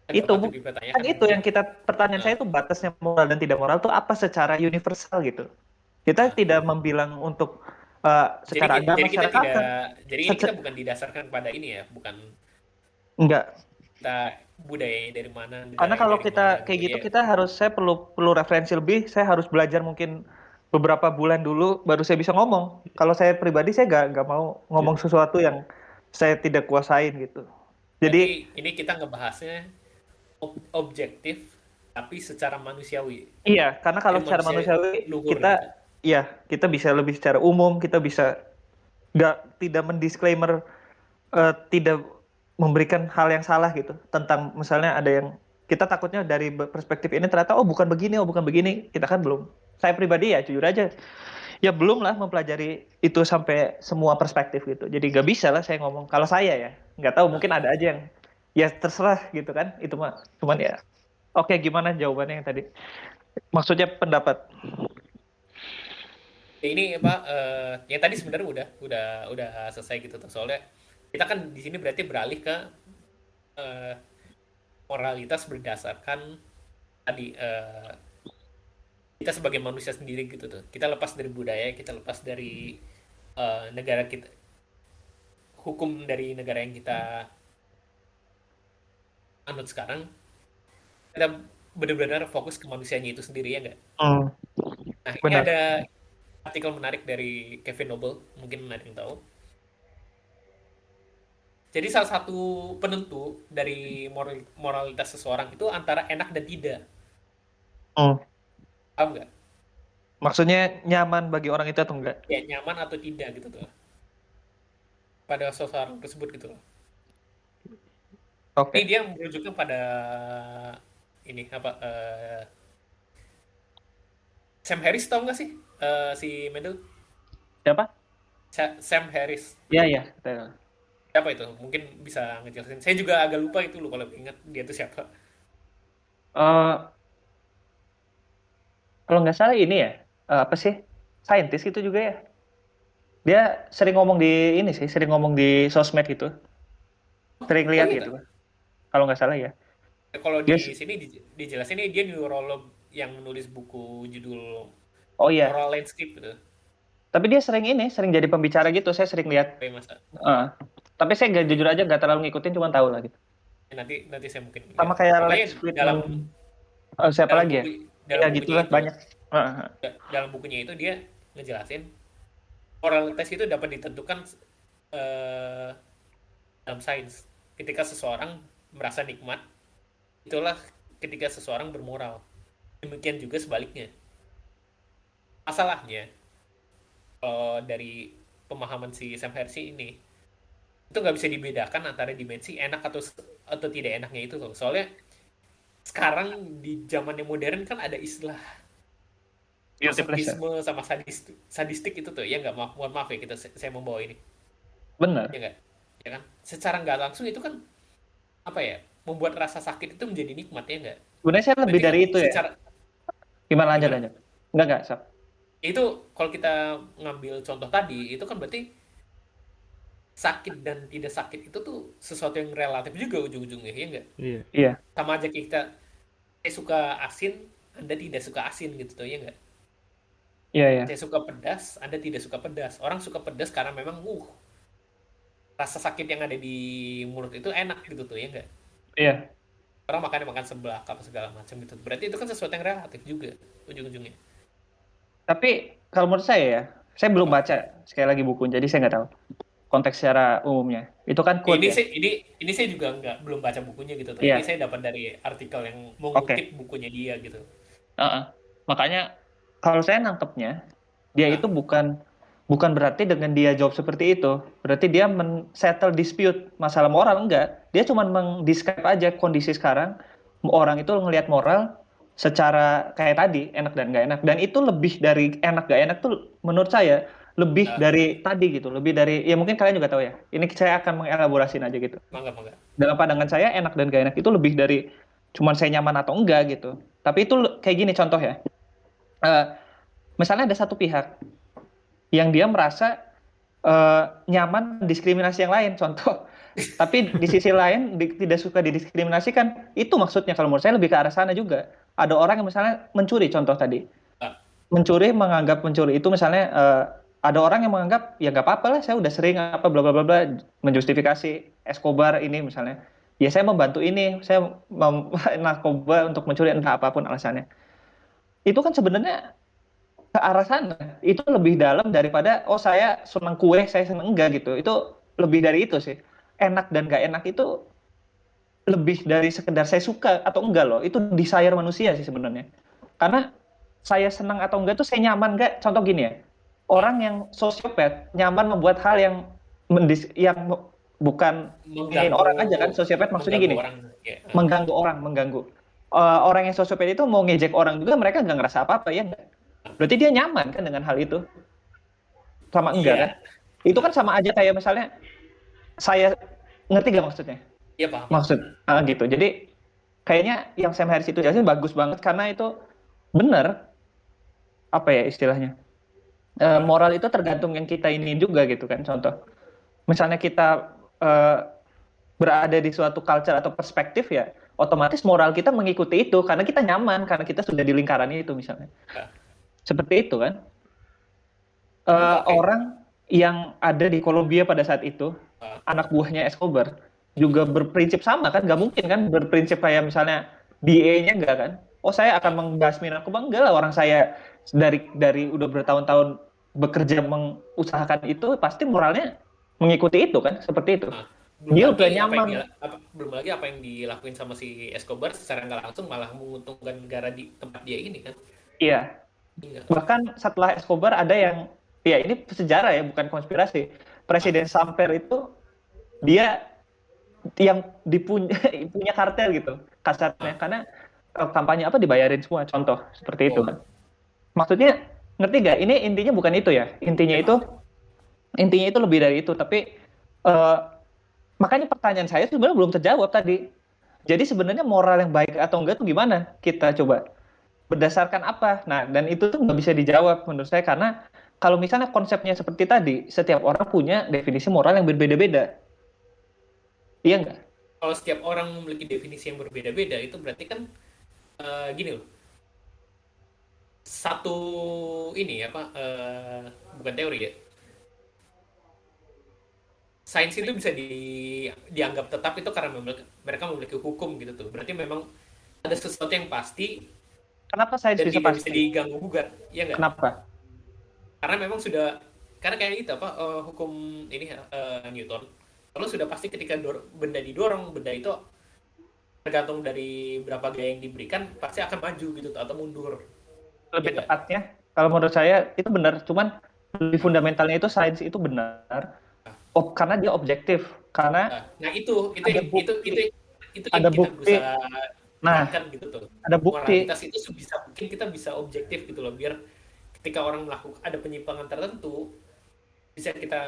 agak Itu patut kan dipertanyakan itu yang kita pertanyaan nah, saya itu batasnya moral dan tidak moral itu apa secara universal gitu. Kita nah. tidak membilang untuk Jadi secara agama, jadi kita secara tidak kafir. jadi ini kita bukan didasarkan pada ini ya, bukan Enggak. kita budayanya dari mana, Karena negaranya kalau dari mana kita kayak gitu gitu ya. saya perlu perlu referensi lebih, saya harus belajar mungkin beberapa bulan dulu baru saya bisa ngomong. Kalau saya pribadi saya nggak mau ya, ngomong sesuatu yang saya tidak kuasain gitu. Berarti Jadi ini kita ngebahasnya objektif tapi secara manusiawi. iya, karena kalau Jadi secara manusia manusiawi luhur kita gitu. iya kita bisa lebih secara umum, kita bisa nggak tidak mendisklaimer, tidak memberikan hal yang salah gitu tentang misalnya ada yang kita takutnya dari perspektif ini ternyata oh bukan begini kita kan belum, saya pribadi ya jujur aja ya belum lah mempelajari itu sampai semua perspektif gitu, jadi nggak bisa lah saya ngomong kalau saya ya nggak tahu mungkin ada aja yang ya terserah gitu kan itu mah cuman ya oke gimana jawabannya yang tadi maksudnya pendapat. Ini apa yang tadi sebenarnya udah selesai gitu tuh. Soalnya kita kan di sini berarti beralih ke eh, moralitas berdasarkan tadi kita sebagai manusia sendiri gitu tuh. Kita lepas dari budaya, kita lepas dari negara kita, hukum dari negara yang kita anut sekarang. Kita benar-benar fokus ke manusianya itu sendiri ya nggak? Hmm, Nah, ini benar. ada artikel menarik dari Kevin Noble, mungkin ada yang tahu. Jadi salah satu penentu dari moralitas seseorang itu antara enak dan tidak. Hmm. Paham nggak? Maksudnya nyaman bagi orang itu atau enggak. Ya nyaman atau tidak gitu tuh. Pada seseorang tersebut gitu loh. Ini Oke. dia merujuknya pada ini apa Sam Harris tau nggak sih si Mendel? Siapa? Sam Harris. Ya ya. Siapa itu? Mungkin bisa ngejelasin. Saya juga agak lupa itu loh kalau ingat dia itu siapa. Eh, kalau nggak salah ini ya. apa sih, saintis gitu juga ya. Dia sering ngomong di ini sih, sering ngomong di sosmed gitu, sering Oh lihat iya, gitu, kalau nggak salah ya. kalau Dia, di sini dijelasin nih dia neurolog yang menulis buku judul oh iya, Neural Landscape gitu. tapi dia sering ini, sering jadi pembicara gitu, saya sering lihat. Kayak masa. Eh, tapi saya nggak, Jadi jujur aja nggak terlalu ngikutin, cuma tahu lah gitu. nanti nanti saya mungkin Sama lihat. kayak Pokoknya Lex Friedman, siapa dalam lagi ya? buku Ya dalam bukunya gitulah itu banyak. Heeh. dalam bukunya itu dia ngejelasin moralitas itu dapat ditentukan eh, dalam sains. Ketika seseorang merasa nikmat, itulah ketika seseorang bermoral. Demikian juga sebaliknya. Masalahnya, kalau dari pemahaman si Sam Harris ini, itu nggak bisa dibedakan antara dimensi enak atau tidak enaknya itu tuh. Soalnya sekarang di zaman yang modern kan ada istilah Guilty pleasure. masokisme sama sadistik itu tuh. Ya nggak, mohon maaf ya kita saya membawa ini. Ya Bener. nggak? Ya kan? Secara nggak langsung itu kan apa ya? Membuat rasa sakit itu menjadi nikmat ya nggak? Sebenarnya saya lebih Berarti kan dari itu ya. secara Gimana, lanjut gimana? lanjut. Enggak, Sap. Itu kalau kita ngambil contoh tadi, itu kan berarti sakit dan tidak sakit itu tuh sesuatu yang relatif juga ujung-ujungnya, ya nggak? Iya. Iya, Sama aja kita, saya suka asin, Anda tidak suka asin gitu tuh, ya nggak? iya, iya. Saya suka pedas, Anda tidak suka pedas. Orang suka pedas karena memang, rasa sakit yang ada di mulut itu enak gitu tuh, ya nggak? Iya. Orang makannya makan seblak, apa segala macam gitu. Berarti itu kan sesuatu yang relatif juga, ujung-ujungnya. Tapi kalau menurut saya ya, saya belum Apa? baca sekali lagi bukunya, jadi saya nggak tahu konteks secara umumnya. Itu kan Ya, quote ya. ini saya juga nggak belum baca bukunya gitu tuh. Ini Iya, saya dapat dari artikel yang oke. mengutip bukunya dia gitu. Heeh. Makanya kalau saya nangkepnya, dia Ah, itu bukan bukan berarti dengan dia jawab seperti itu, berarti dia men-settle dispute masalah moral, enggak. Dia cuma meng-describe aja kondisi sekarang, orang itu ngelihat moral secara kayak tadi, enak dan nggak enak. Dan itu lebih dari enak nggak enak tuh menurut saya lebih ah, dari tadi gitu, lebih dari, ya mungkin kalian juga tahu ya. Ini saya akan mengelaborasiin aja gitu. mangga mangga. Dalam pandangan saya enak dan gak enak itu lebih dari cuman saya nyaman atau enggak gitu. Tapi itu kayak gini contoh ya. Eh, Misalnya ada satu pihak yang dia merasa nyaman diskriminasi yang lain, contoh. Tapi di sisi lain tidak suka didiskriminasi, kan itu maksudnya kalau menurut saya lebih ke arah sana juga. Ada orang yang misalnya mencuri, contoh tadi. Ah, Mencuri, menganggap mencuri itu misalnya, ada orang yang menganggap ya nggak apa-apa lah, saya udah sering apa bla bla bla bla, menjustifikasi Escobar ini misalnya. Ya saya membantu ini, saya narkoba untuk mencuri, entah apapun alasannya. Itu kan sebenarnya ke arah sana. Itu lebih dalam daripada oh saya senang kue, saya senang enggak gitu. Itu lebih dari itu sih. Enak dan nggak enak itu lebih dari sekedar saya suka atau enggak loh. Itu desire manusia sih sebenarnya. Karena saya senang atau enggak tuh saya nyaman enggak. Contoh gini ya. ah. Orang yang sosiopat nyaman membuat hal yang bukan ingin Mengganggu orang aja kan. Sosiopat maksudnya mengganggu gini, orang. Ya, ah. mengganggu orang, mengganggu. Orang yang sosiopat itu mau ngejek orang juga mereka nggak ngerasa apa-apa ya enggak. Berarti dia nyaman kan dengan hal itu, sama enggak kan? Iya. Itu kan Ah. sama aja kayak misalnya saya, ngerti gak maksudnya? Iya paham. Maksud gitu. Jadi kayaknya yang Sam Harris itu jelasin bagus banget karena itu benar, apa ya istilahnya? Gimana? Moral itu tergantung yang kita ini juga gitu kan. Contoh, misalnya kita berada di suatu culture atau perspektif ya, otomatis moral kita mengikuti itu karena kita nyaman, karena kita sudah di lingkaran itu misalnya. Ah. Seperti itu kan. Oke. Orang yang ada di Kolombia pada saat itu, Ah. anak buahnya Escobar, juga berprinsip sama kan? Nggak mungkin kan berprinsip kayak misalnya DA-nya nggak kan? Oh saya akan Ah. membasmi narkoba, enggak lah, orang saya dari udah bertahun-tahun bekerja mengusahakan itu, pasti moralnya mengikuti itu kan? Seperti itu. Ah. Dia udah nyaman. Belum lagi apa yang dilakuin sama si Escobar secara nggak langsung malah menguntungkan negara di tempat dia ini kan. Iya. Iya. Bahkan setelah Escobar ada yang, ya ini sejarah ya, bukan konspirasi. Ah. Presiden Samper itu dia yang dipunya punya kartel gitu kasarnya, Ah. karena kampanye apa dibayarin semua, contoh seperti itu Oh. kan. Maksudnya ngerti gak? Ini intinya bukan itu ya. Ya paham. Intinya itu lebih dari itu. Tapi eh, makanya pertanyaan saya sebenarnya belum terjawab tadi. Jadi sebenarnya moral yang baik atau enggak itu gimana? Kita coba. berdasarkan apa? Nah, dan itu tuh nggak bisa dijawab menurut saya karena kalau misalnya konsepnya seperti tadi, setiap orang punya definisi moral yang berbeda-beda. Iya nggak? Kalau setiap orang memiliki definisi yang berbeda-beda, itu berarti kan gini loh, satu ini apa bukan teori ya, sains itu bisa dianggap tetap itu karena mereka memiliki hukum gitu tuh. Berarti memang ada sesuatu yang pasti Kenapa sains dan bisa tidak bisa pasti? diganggu gugat, ya nggak? Kenapa? Karena memang sudah, karena kayak gitu apa hukum ini Newton. Kalau sudah pasti ketika benda didorong, benda itu tergantung dari berapa gaya yang diberikan pasti akan maju gitu tuh, atau mundur, ya Lebih nggak? tepatnya, kalau menurut saya itu benar. Cuman lebih fundamentalnya itu sains itu benar. Oh, karena dia objektif. Karena Nah itu ada itu bukti, itu itu yang ada kita bukti. berusaha Nah, tekankan gitu tuh. ada bukti. Moralitas itu sebisa mungkin kita bisa objektif gitu loh, biar ketika orang melakukan ada penyimpangan tertentu bisa kita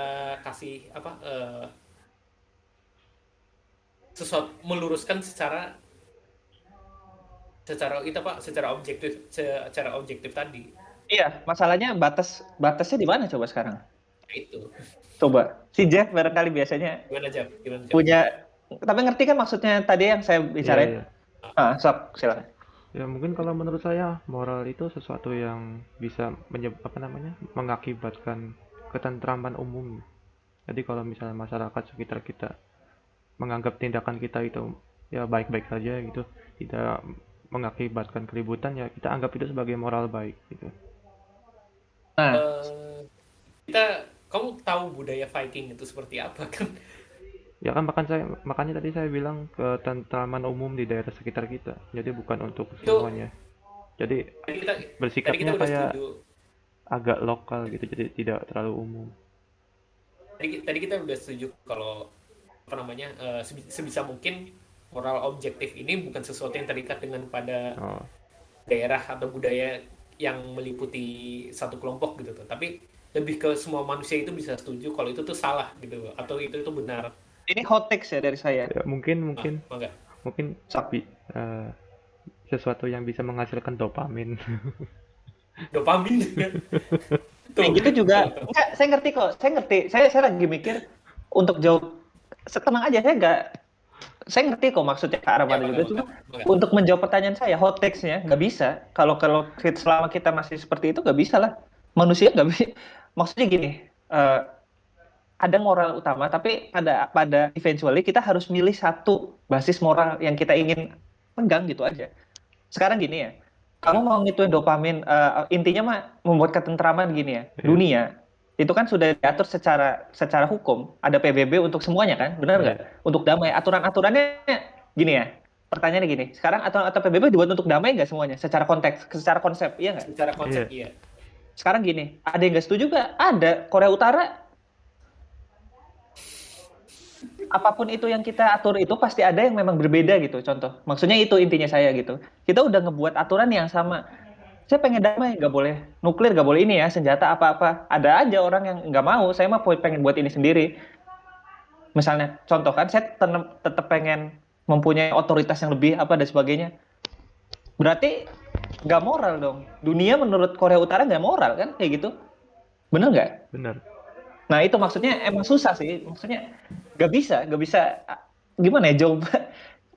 kasih apa sesuatu meluruskan secara secara itu apa secara objektif tadi. Iya, masalahnya batasnya di mana coba sekarang? Nah, itu Coba. Si Jeff barangkali biasanya gimana jawab. punya, tapi ngerti kan maksudnya tadi yang saya Iya, bicarain? iya. Sok, silakan. Ya mungkin kalau menurut saya moral itu sesuatu yang bisa mengakibatkan ketentraman umum. Jadi kalau misalnya masyarakat sekitar kita menganggap tindakan kita itu ya baik-baik saja gitu, tidak mengakibatkan keributan, ya kita anggap itu sebagai moral baik gitu. Nah, Eh, kamu tahu budaya Viking itu seperti apa kan? Ya kan makanya tadi saya bilang ketentraman umum di daerah sekitar kita. Jadi bukan untuk Itu semuanya. Jadi tadi kita tadi kita bersikapnya udah kayak setuju. agak lokal gitu, jadi tidak terlalu umum. Tadi kita udah setuju kalau apa namanya sebisa mungkin moral objektif ini bukan sesuatu yang terikat dengan pada Oh, daerah atau budaya yang meliputi satu kelompok gitu tuh. Tapi lebih ke semua manusia itu bisa setuju kalau itu tuh salah gitu atau itu benar. ini hot takes ya dari saya. ya mungkin Ah, mungkin enggak. mungkin Sok. eh, sesuatu yang bisa menghasilkan dopamin. Dopamin. Tuh. Kayak gitu juga. Enggak, saya ngerti kok. Saya ngerti. Saya lagi mikir untuk jawab. Tenang aja, saya ngerti kok maksudnya ke arah Ya, mana juga. bangga, Cuma bangga, bangga. untuk menjawab pertanyaan saya, hot takes-nya nggak bisa. Kalau selama kita masih seperti itu nggak bisa lah. Manusia nggak bisa. Maksudnya gini, eh, ada moral utama, tapi pada eventually kita harus milih satu basis moral yang kita ingin pegang gitu aja. Sekarang gini ya, kamu Ah, mau ngituin dopamin, intinya mah membuat ketentraman gini ya. Iya, Dunia itu kan sudah diatur secara hukum, ada PBB untuk semuanya kan, benar nggak? iya, Untuk damai, aturan-aturannya gini ya. Pertanyaannya gini, sekarang aturan PBB dibuat untuk damai nggak semuanya? Secara konsep, iya nggak? secara konsep iya, iya. Sekarang gini, ada yang nggak setuju nggak? Ada. Korea Utara, apapun itu yang kita atur itu pasti ada yang memang berbeda gitu. Contoh, maksudnya itu intinya saya gitu. Kita udah ngebuat aturan yang sama. Saya pengen damai, nggak boleh nuklir, nggak boleh ini ya, senjata apa-apa. Ada aja orang yang nggak mau, saya mah pengen buat ini sendiri. Misalnya, contoh kan, saya tetap pengen mempunyai otoritas yang lebih, apa, dan sebagainya. Berarti nggak moral dong. Dunia menurut Korea Utara nggak moral kan, kayak gitu. Bener nggak? benar. Nah, itu maksudnya emang susah sih. Maksudnya nggak bisa, gimana ya, jawab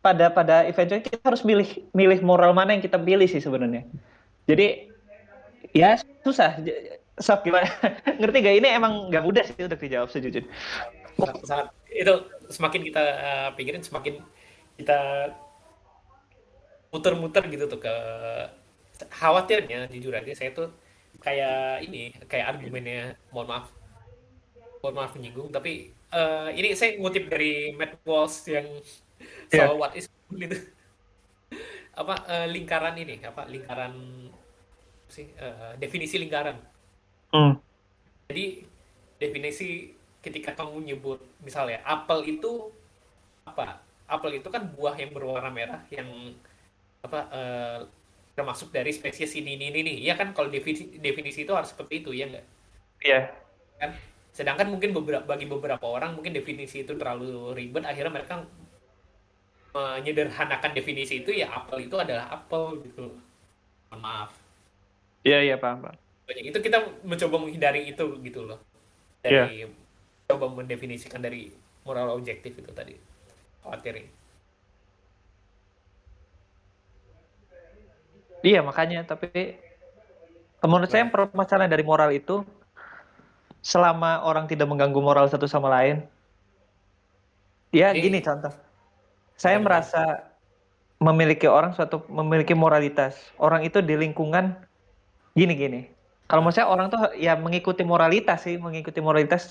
pada eventually kita harus milih milih moral mana yang kita pilih sih sebenarnya. Jadi ya susah. Sok gimana? Ngerti gak? Ini emang nggak mudah sih untuk dijawab sejujurnya. Sangat itu semakin kita pikirin semakin kita muter-muter gitu tuh ke khawatirnya jujur aja saya tuh kayak argumennya mohon maaf menyinggung tapi ini saya ngutip dari Matt Walsh yang Iya. soal what is gitu apa lingkaran ini apa lingkaran sih definisi lingkaran. Hmm. Jadi definisi ketika kamu nyebut misalnya apel itu apa? Apel itu kan buah yang berwarna merah yang apa termasuk dari spesies ini. Ya kan kalau definisi itu harus seperti itu ya nggak? Iya. Kan? Sedangkan mungkin bagi beberapa orang mungkin definisi itu terlalu ribet akhirnya mereka menyederhanakan definisi itu ya apel itu adalah apel gitu. Mohon maaf. Iya, iya, paham, Pak. Banyak itu kita mencoba menghindari itu gitu loh. Iya. Dari coba mendefinisikan dari moral objektif itu tadi. Khawatir. Iya, makanya. Tapi menurut saya Gimana? permasalahan dari moral itu, selama orang tidak mengganggu moral satu sama lain, ya gini Ini contoh. Saya apa gimana? merasa memiliki moralitas. Orang itu di lingkungan gini-gini. Kalau Nah, menurut saya orang tuh ya mengikuti moralitas,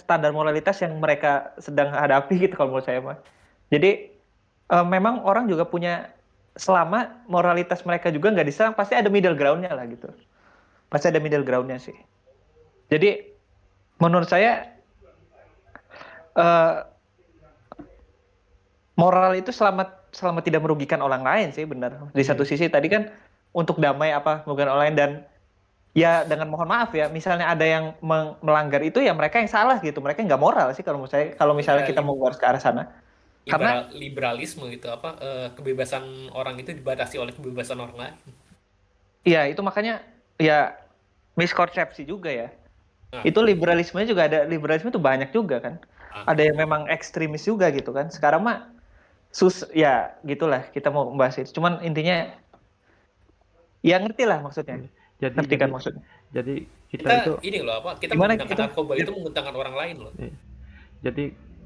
standar moralitas yang mereka sedang hadapi gitu kalau menurut saya mah. Jadi memang orang juga punya, selama moralitas mereka juga nggak diserang, pasti ada middle ground-nya lah gitu. Pasti ada middle ground-nya sih. Jadi menurut saya eh, moral itu selama selama tidak merugikan orang lain sih benar. Di satu Iya. sisi tadi kan untuk damai apa merugikan orang lain, dan ya dengan mohon maaf ya, misalnya ada yang melanggar itu ya mereka yang salah gitu. Mereka nggak moral sih kalau menurut saya, kalau misalnya ya kita mau garis ke arah sana. Karena liberalisme gitu apa kebebasan orang itu dibatasi oleh kebebasan orang lain. ya itu makanya ya miskonsepsi juga ya. Nah, Itu liberalisme juga ada, liberalisme itu banyak juga kan. ah, Ada yang memang ekstremis juga gitu kan. Sekarang mah ya gitulah kita mau membahas itu. Cuman intinya ya ngerti lah maksudnya. Iya. Jadi Ngerti jadi kan maksudnya. jadi kita kita itu ini loh apa kita Gimana menggunakan gitu? narkoba itu menguntungkan orang lain loh. iya. Jadi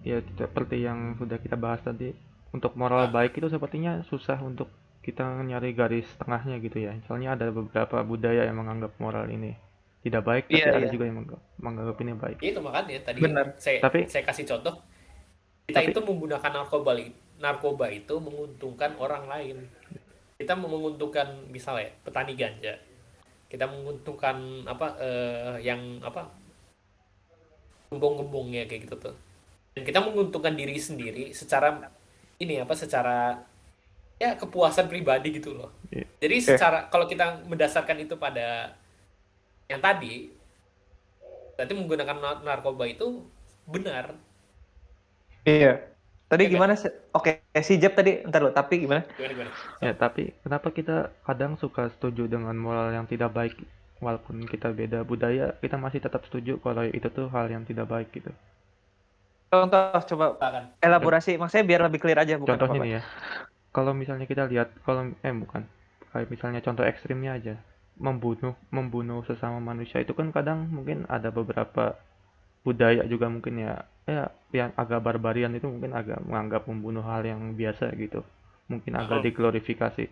ya seperti yang sudah kita bahas tadi, untuk moral Ah, baik itu sepertinya susah untuk kita nyari garis tengahnya gitu ya. Soalnya ada beberapa budaya yang menganggap moral ini tidak baik, Iya, tapi ada iya. juga yang menganggap ini baik. itu makanya tadi Benar. Tapi saya kasih contoh kita tapi itu menggunakan narkoba itu menguntungkan orang lain. Kita menguntungkan misalnya petani ganja, kita menguntungkan apa yang apa gembong-gembongnya kayak gitu tuh. Dan kita menguntungkan diri sendiri secara ini apa secara ya kepuasan pribadi gitu loh. iya, Jadi Oke. secara kalau kita mendasarkan itu pada yang tadi, berarti menggunakan narkoba itu benar, Iya. Tadi ya gimana enggak? sih? Oke, si Jeb tadi entar lo, tapi gimana? Gimana gimana? ya, tapi kenapa kita kadang suka setuju dengan moral yang tidak baik, walaupun kita beda budaya, kita masih tetap setuju kalau itu tuh hal yang tidak baik gitu. Contoh coba Akan. Con- elaborasi, maksudnya biar lebih clear aja, bukan Contohnya apa-apa. nih ya, kalau misalnya kita lihat, kalau bukan, kayak misalnya contoh ekstrimnya aja, membunuh membunuh sesama manusia itu kan kadang mungkin ada beberapa budaya juga mungkin ya, yang agak barbarian itu mungkin agak menganggap membunuh hal yang biasa gitu, mungkin agak Hmm. diglorifikasi.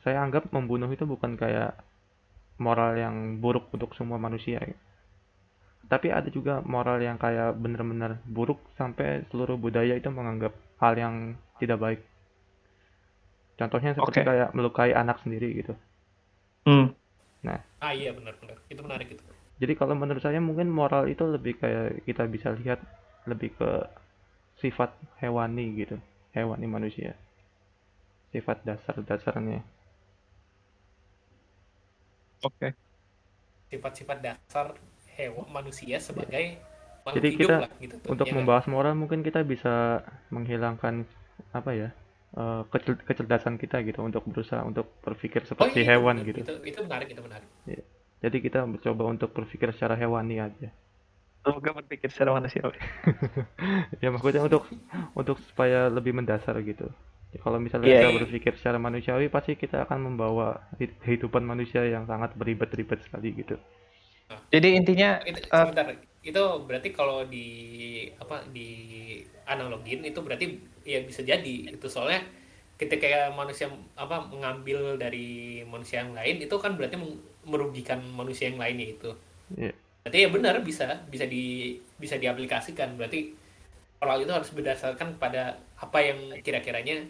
Saya anggap membunuh itu bukan kayak moral yang buruk untuk semua manusia ya. Tapi ada juga moral yang kayak benar-benar buruk sampai seluruh budaya itu menganggap hal yang tidak baik. Contohnya seperti Oke. kayak melukai anak sendiri gitu. Hmm. Nah, Ah iya benar-benar. Itu menarik itu. jadi kalau menurut saya mungkin moral itu lebih kayak kita bisa lihat lebih ke sifat hewani gitu. Hewani manusia. Sifat dasar-dasarnya. Oke. Sifat-sifat dasar hewan manusia Ya. sebagai makhluk Jadi hidup kita lah gitu tuh. untuk Ya enggak? membahas moral mungkin kita bisa menghilangkan apa ya? Kecerdasan kita gitu untuk berusaha untuk berpikir Oh seperti iya itu hewan benar. gitu. Itu menarik itu menarik. Ya. Jadi kita mencoba untuk berpikir secara hewani aja. Semoga berpikir secara manusiawi. Ya maksudnya untuk supaya lebih mendasar gitu. Ya, kalau misalnya Iya, kita iya. Berarti berpikir secara manusiawi pasti kita akan membawa kehidupan manusia yang sangat beribet-ribet sekali gitu. nah, Jadi intinya itu eh, sebentar. Itu berarti kalau di apa di analogin itu berarti ya bisa jadi itu soalnya ketika manusia apa mengambil dari manusia yang lain itu kan berarti merugikan manusia yang lainnya itu. Ya, Berarti ya benar bisa diaplikasikan. Berarti moral itu harus berdasarkan pada apa yang kira-kiranya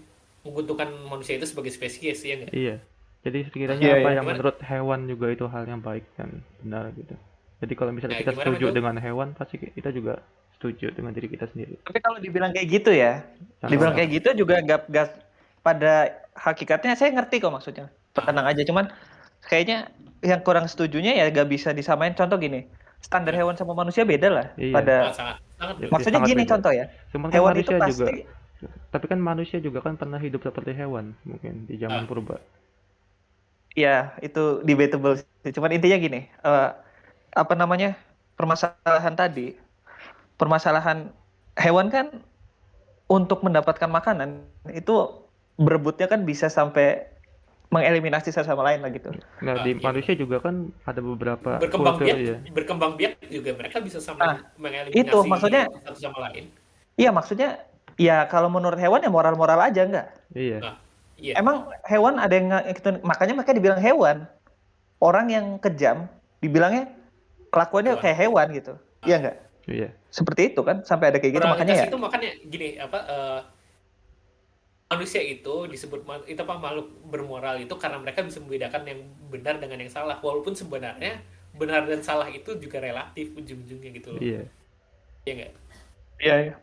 menguntungkan manusia itu sebagai spesies ya enggak? iya. Jadi Nah, sekiranya iya, apa iya. yang gimana? menurut hewan juga itu hal yang baik dan benar gitu. Jadi kalau misalnya Nah, kita gimana setuju Michael? dengan hewan, pasti kita juga setuju dengan diri kita sendiri. Tapi kalau dibilang kayak gitu ya, dibilang Contohnya, kayak gitu juga gak pada hakikatnya saya ngerti kok maksudnya. Ah, Tenang aja, cuman kayaknya yang kurang setujunya ya gak bisa disamain. Contoh gini, standar gimana? hewan sama manusia beda lah. iya, Ah, Pada sangat sangat ya, beda. maksudnya sangat gini beda. contoh ya, Cuman kan hewan itu manusia juga, pasti tapi kan manusia juga kan pernah hidup seperti hewan mungkin di zaman Ah, purba. Ya itu debatable sih. Cuman intinya gini, apa namanya, permasalahan tadi, permasalahan hewan kan untuk mendapatkan makanan itu berebutnya kan bisa sampai mengeliminasi satu sama lain lah gitu. Nah, di Iya benar. manusia juga kan ada beberapa Berkembang kultur biak, ya. berkembang biak juga mereka bisa Nah, saling itu mengeliminasi maksudnya, satu sama lain. iya maksudnya, ya kalau menurut hewan ya moral-moral aja enggak. Iya, Nah, iya. Emang hewan ada yang gitu, makanya mereka dibilang hewan. Orang yang kejam dibilangnya kelakuannya Hewan. kayak hewan gitu. Iya Nah, enggak? iya, Seperti itu kan sampai ada kayak gitu makanya moralitas ya. itu makanya gini apa manusia itu disebut itu apa makhluk bermoral itu karena mereka bisa membedakan yang benar dengan yang salah walaupun sebenarnya benar dan salah itu juga relatif ujung-ujungnya gitu loh. iya. Ya enggak? Iya, iya.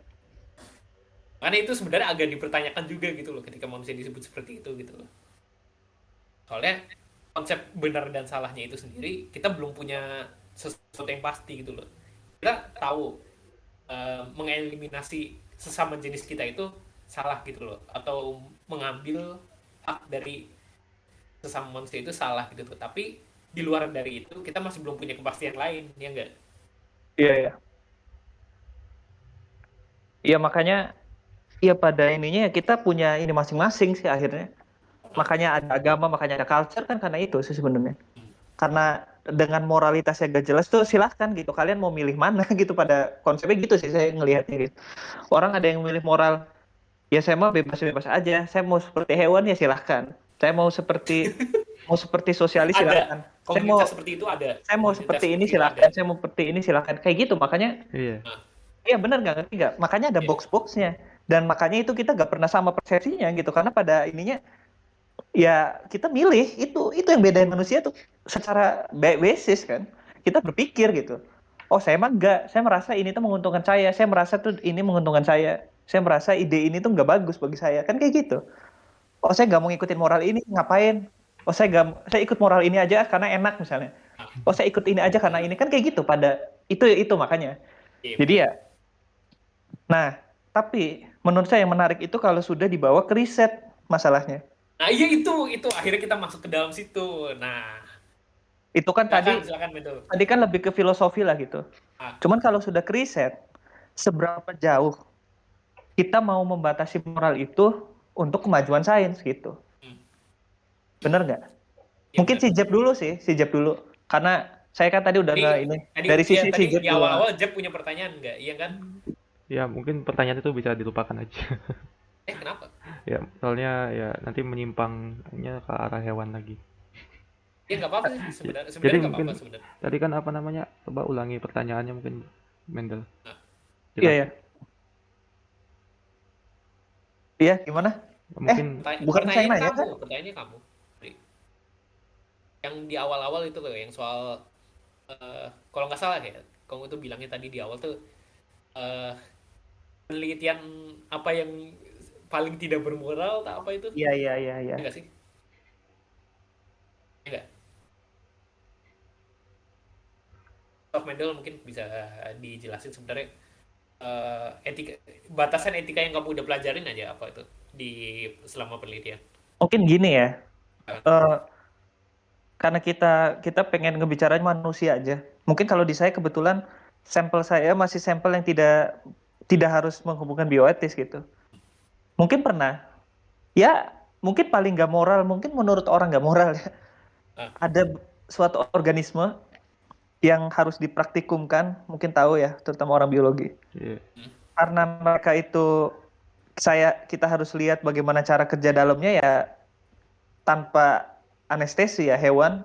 Karena itu sebenarnya agak dipertanyakan juga gitu loh ketika manusia disebut seperti itu gitu loh. Soalnya konsep benar dan salahnya itu sendiri kita belum punya sesuatu yang pasti gitu loh. Kita tahu mengeliminasi sesama jenis kita itu salah gitu loh atau mengambil hak dari sesama manusia itu salah gitu tuh. Tapi di luar dari itu kita masih belum punya kepastian lain, ya enggak? Iya, iya. Iya makanya ya pada ininya ya kita punya ini masing-masing sih akhirnya. Makanya ada agama, makanya ada culture kan karena itu sih sebenarnya. Karena dengan moralitas yang gak jelas tuh silahkan gitu. Kalian mau milih mana gitu pada konsepnya gitu sih saya ngelihatnya gitu. Orang ada yang milih moral, ya saya mau bebas-bebas aja. Saya mau seperti hewan ya silahkan. Saya mau seperti sosialis Ada silahkan. Saya komunitas mau seperti itu ada, saya mau komunitas seperti ini seperti itu ada. silahkan. Saya mau seperti ini silahkan. Kayak gitu makanya. Iya, Nah, Iya benar nggak ngerti nggak? Makanya ada ya, box-boxnya. Dan makanya itu kita nggak pernah sama persepsinya gitu. Karena pada ininya ya kita milih itu yang bedain manusia tuh secara basis kan. Kita berpikir gitu. Oh saya emang nggak. Saya merasa ini tuh menguntungkan saya. Saya merasa tuh ini menguntungkan saya. Saya merasa ide ini tuh nggak bagus bagi saya. Kan kayak gitu. Oh saya nggak mau ngikutin moral ini ngapain? Oh saya ikut moral ini aja karena enak misalnya. nah, Oh saya ikut ini aja karena ini kan kayak gitu pada itu makanya. iya Jadi benar. ya. Nah, tapi menurut saya yang menarik itu kalau sudah dibawa ke riset masalahnya. Nah, iya itu akhirnya kita masuk ke dalam situ. Nah, Itu kan silakan tadi silakan itu. tadi kan lebih ke filosofi lah gitu. Ah, Cuman kalau sudah ke riset, seberapa jauh kita mau membatasi moral itu untuk kemajuan sains gitu. hmm, Bener nggak? iya Mungkin benar. si Jeb dulu sih, si Jeb dulu. Karena saya kan tadi udah Tadi nggak ini. tadi Dari ya sisi si tadi Jeb di dulu. awal-awal Jeb punya pertanyaan nggak? Iya kan? ya mungkin pertanyaan itu bisa dilupakan aja. Kenapa? Ya, soalnya ya nanti menyimpangnya ke arah hewan lagi. Ya nggak apa-apa sih Ya, sebenarnya jadi sebenarnya nggak mungkin apa-apa sebenarnya. tadi kan apa namanya? Coba ulangi pertanyaannya mungkin, Mendel. Nah, Iya, Jelas. ya. Iya, gimana? Eh, Mungkin bukan saya pertanyaannya nanya kan? pertanyaannya kamu. Yang di awal-awal itu loh, yang soal kalau nggak salah ya, kamu tuh bilangnya tadi di awal tuh eh, penelitian apa yang paling tidak bermoral tak apa itu? Iya, iya, iya, iya. Enggak sih? Enggak. Prof. Mendel mungkin bisa dijelasin sebenarnya etika batasan etika yang kamu udah pelajarin aja apa itu di selama penelitian. Mungkin gini ya. Ah, eh, karena kita pengen ngebicarain manusia aja. Mungkin kalau di saya kebetulan sampel saya masih sampel yang tidak tidak harus menghubungkan bioetis gitu. Mungkin pernah. Ya, mungkin paling nggak moral, mungkin menurut orang nggak moral ya. ah, Ada suatu organisme yang harus dipraktikumkan, mungkin tahu ya, terutama orang biologi. ya, hmm, Karena mereka itu kita harus lihat bagaimana cara kerja dalamnya ya tanpa anestesi ya hewan.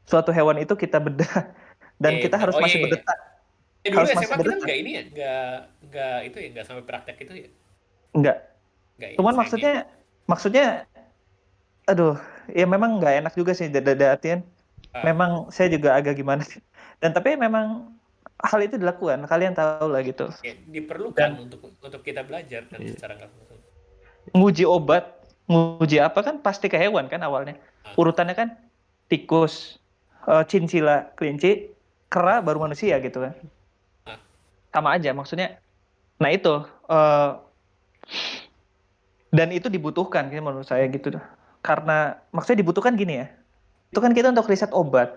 Suatu hewan itu kita bedah dan kita benar. harus Oh iya, masih iya, iya. berdetak, Dulu harus masih SMA kita berdetak. nggak ini ya, nggak itu ya, nggak sampai praktek itu ya, Enggak. nggak ya, Cuman sayangnya. maksudnya aduh, ya memang nggak enak juga sih artian. Ah, Memang saya juga agak gimana. Dan tapi memang hal itu dilakukan, kalian tahu lah gitu. ya, diperlukan Dan untuk kita belajar kan iya, secara nggak langsung. nguji obat, nguji apa kan pasti ke hewan kan awalnya. Ah, Urutannya kan tikus, cincila, kelinci, kera baru manusia gitu kan. ah, Sama aja maksudnya. Nah itu eh, dan itu dibutuhkan gitu menurut saya gitu. Karena maksudnya dibutuhkan gini ya. itu kan kita untuk riset obat,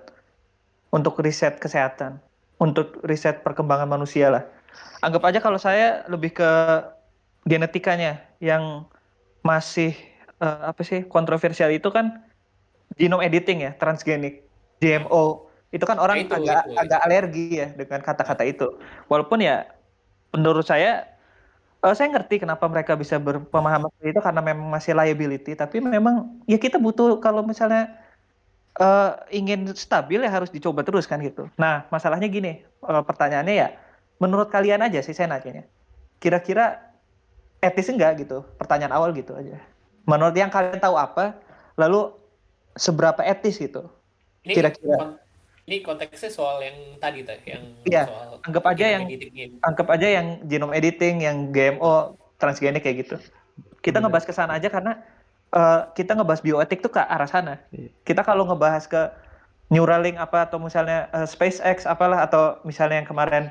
untuk riset kesehatan, untuk riset perkembangan manusia lah. Anggap aja kalau saya lebih ke genetikanya yang masih apa sih kontroversial itu kan genome editing ya, transgenik, Nah, GMO. Itu kan nah orang agak itu. agak alergi ya dengan Nah, kata-kata itu. Walaupun ya menurut saya ngerti kenapa mereka bisa berpemahaman seperti itu karena memang masih liability, tapi memang ya kita butuh kalau misalnya ingin stabil ya harus dicoba terus kan gitu. Nah, masalahnya gini, pertanyaannya ya menurut kalian aja sih saya nanyanya. Kira-kira etis enggak gitu? Pertanyaan awal gitu aja. Menurut yang kalian tahu apa, lalu seberapa etis gitu? ini Kira-kira. kon- ini konteksnya soal yang tadi tuh, yang Iya, soal anggap aja genome yang editing ini. genome editing, yang GMO, Nah, transgenik kayak gitu. Kita Sebenarnya ngebahas ke sana aja karena kita ngebahas bioetik tuh ke arah sana. iya. Kita kalau ngebahas ke Neuralink apa atau misalnya SpaceX apalah atau misalnya yang kemarin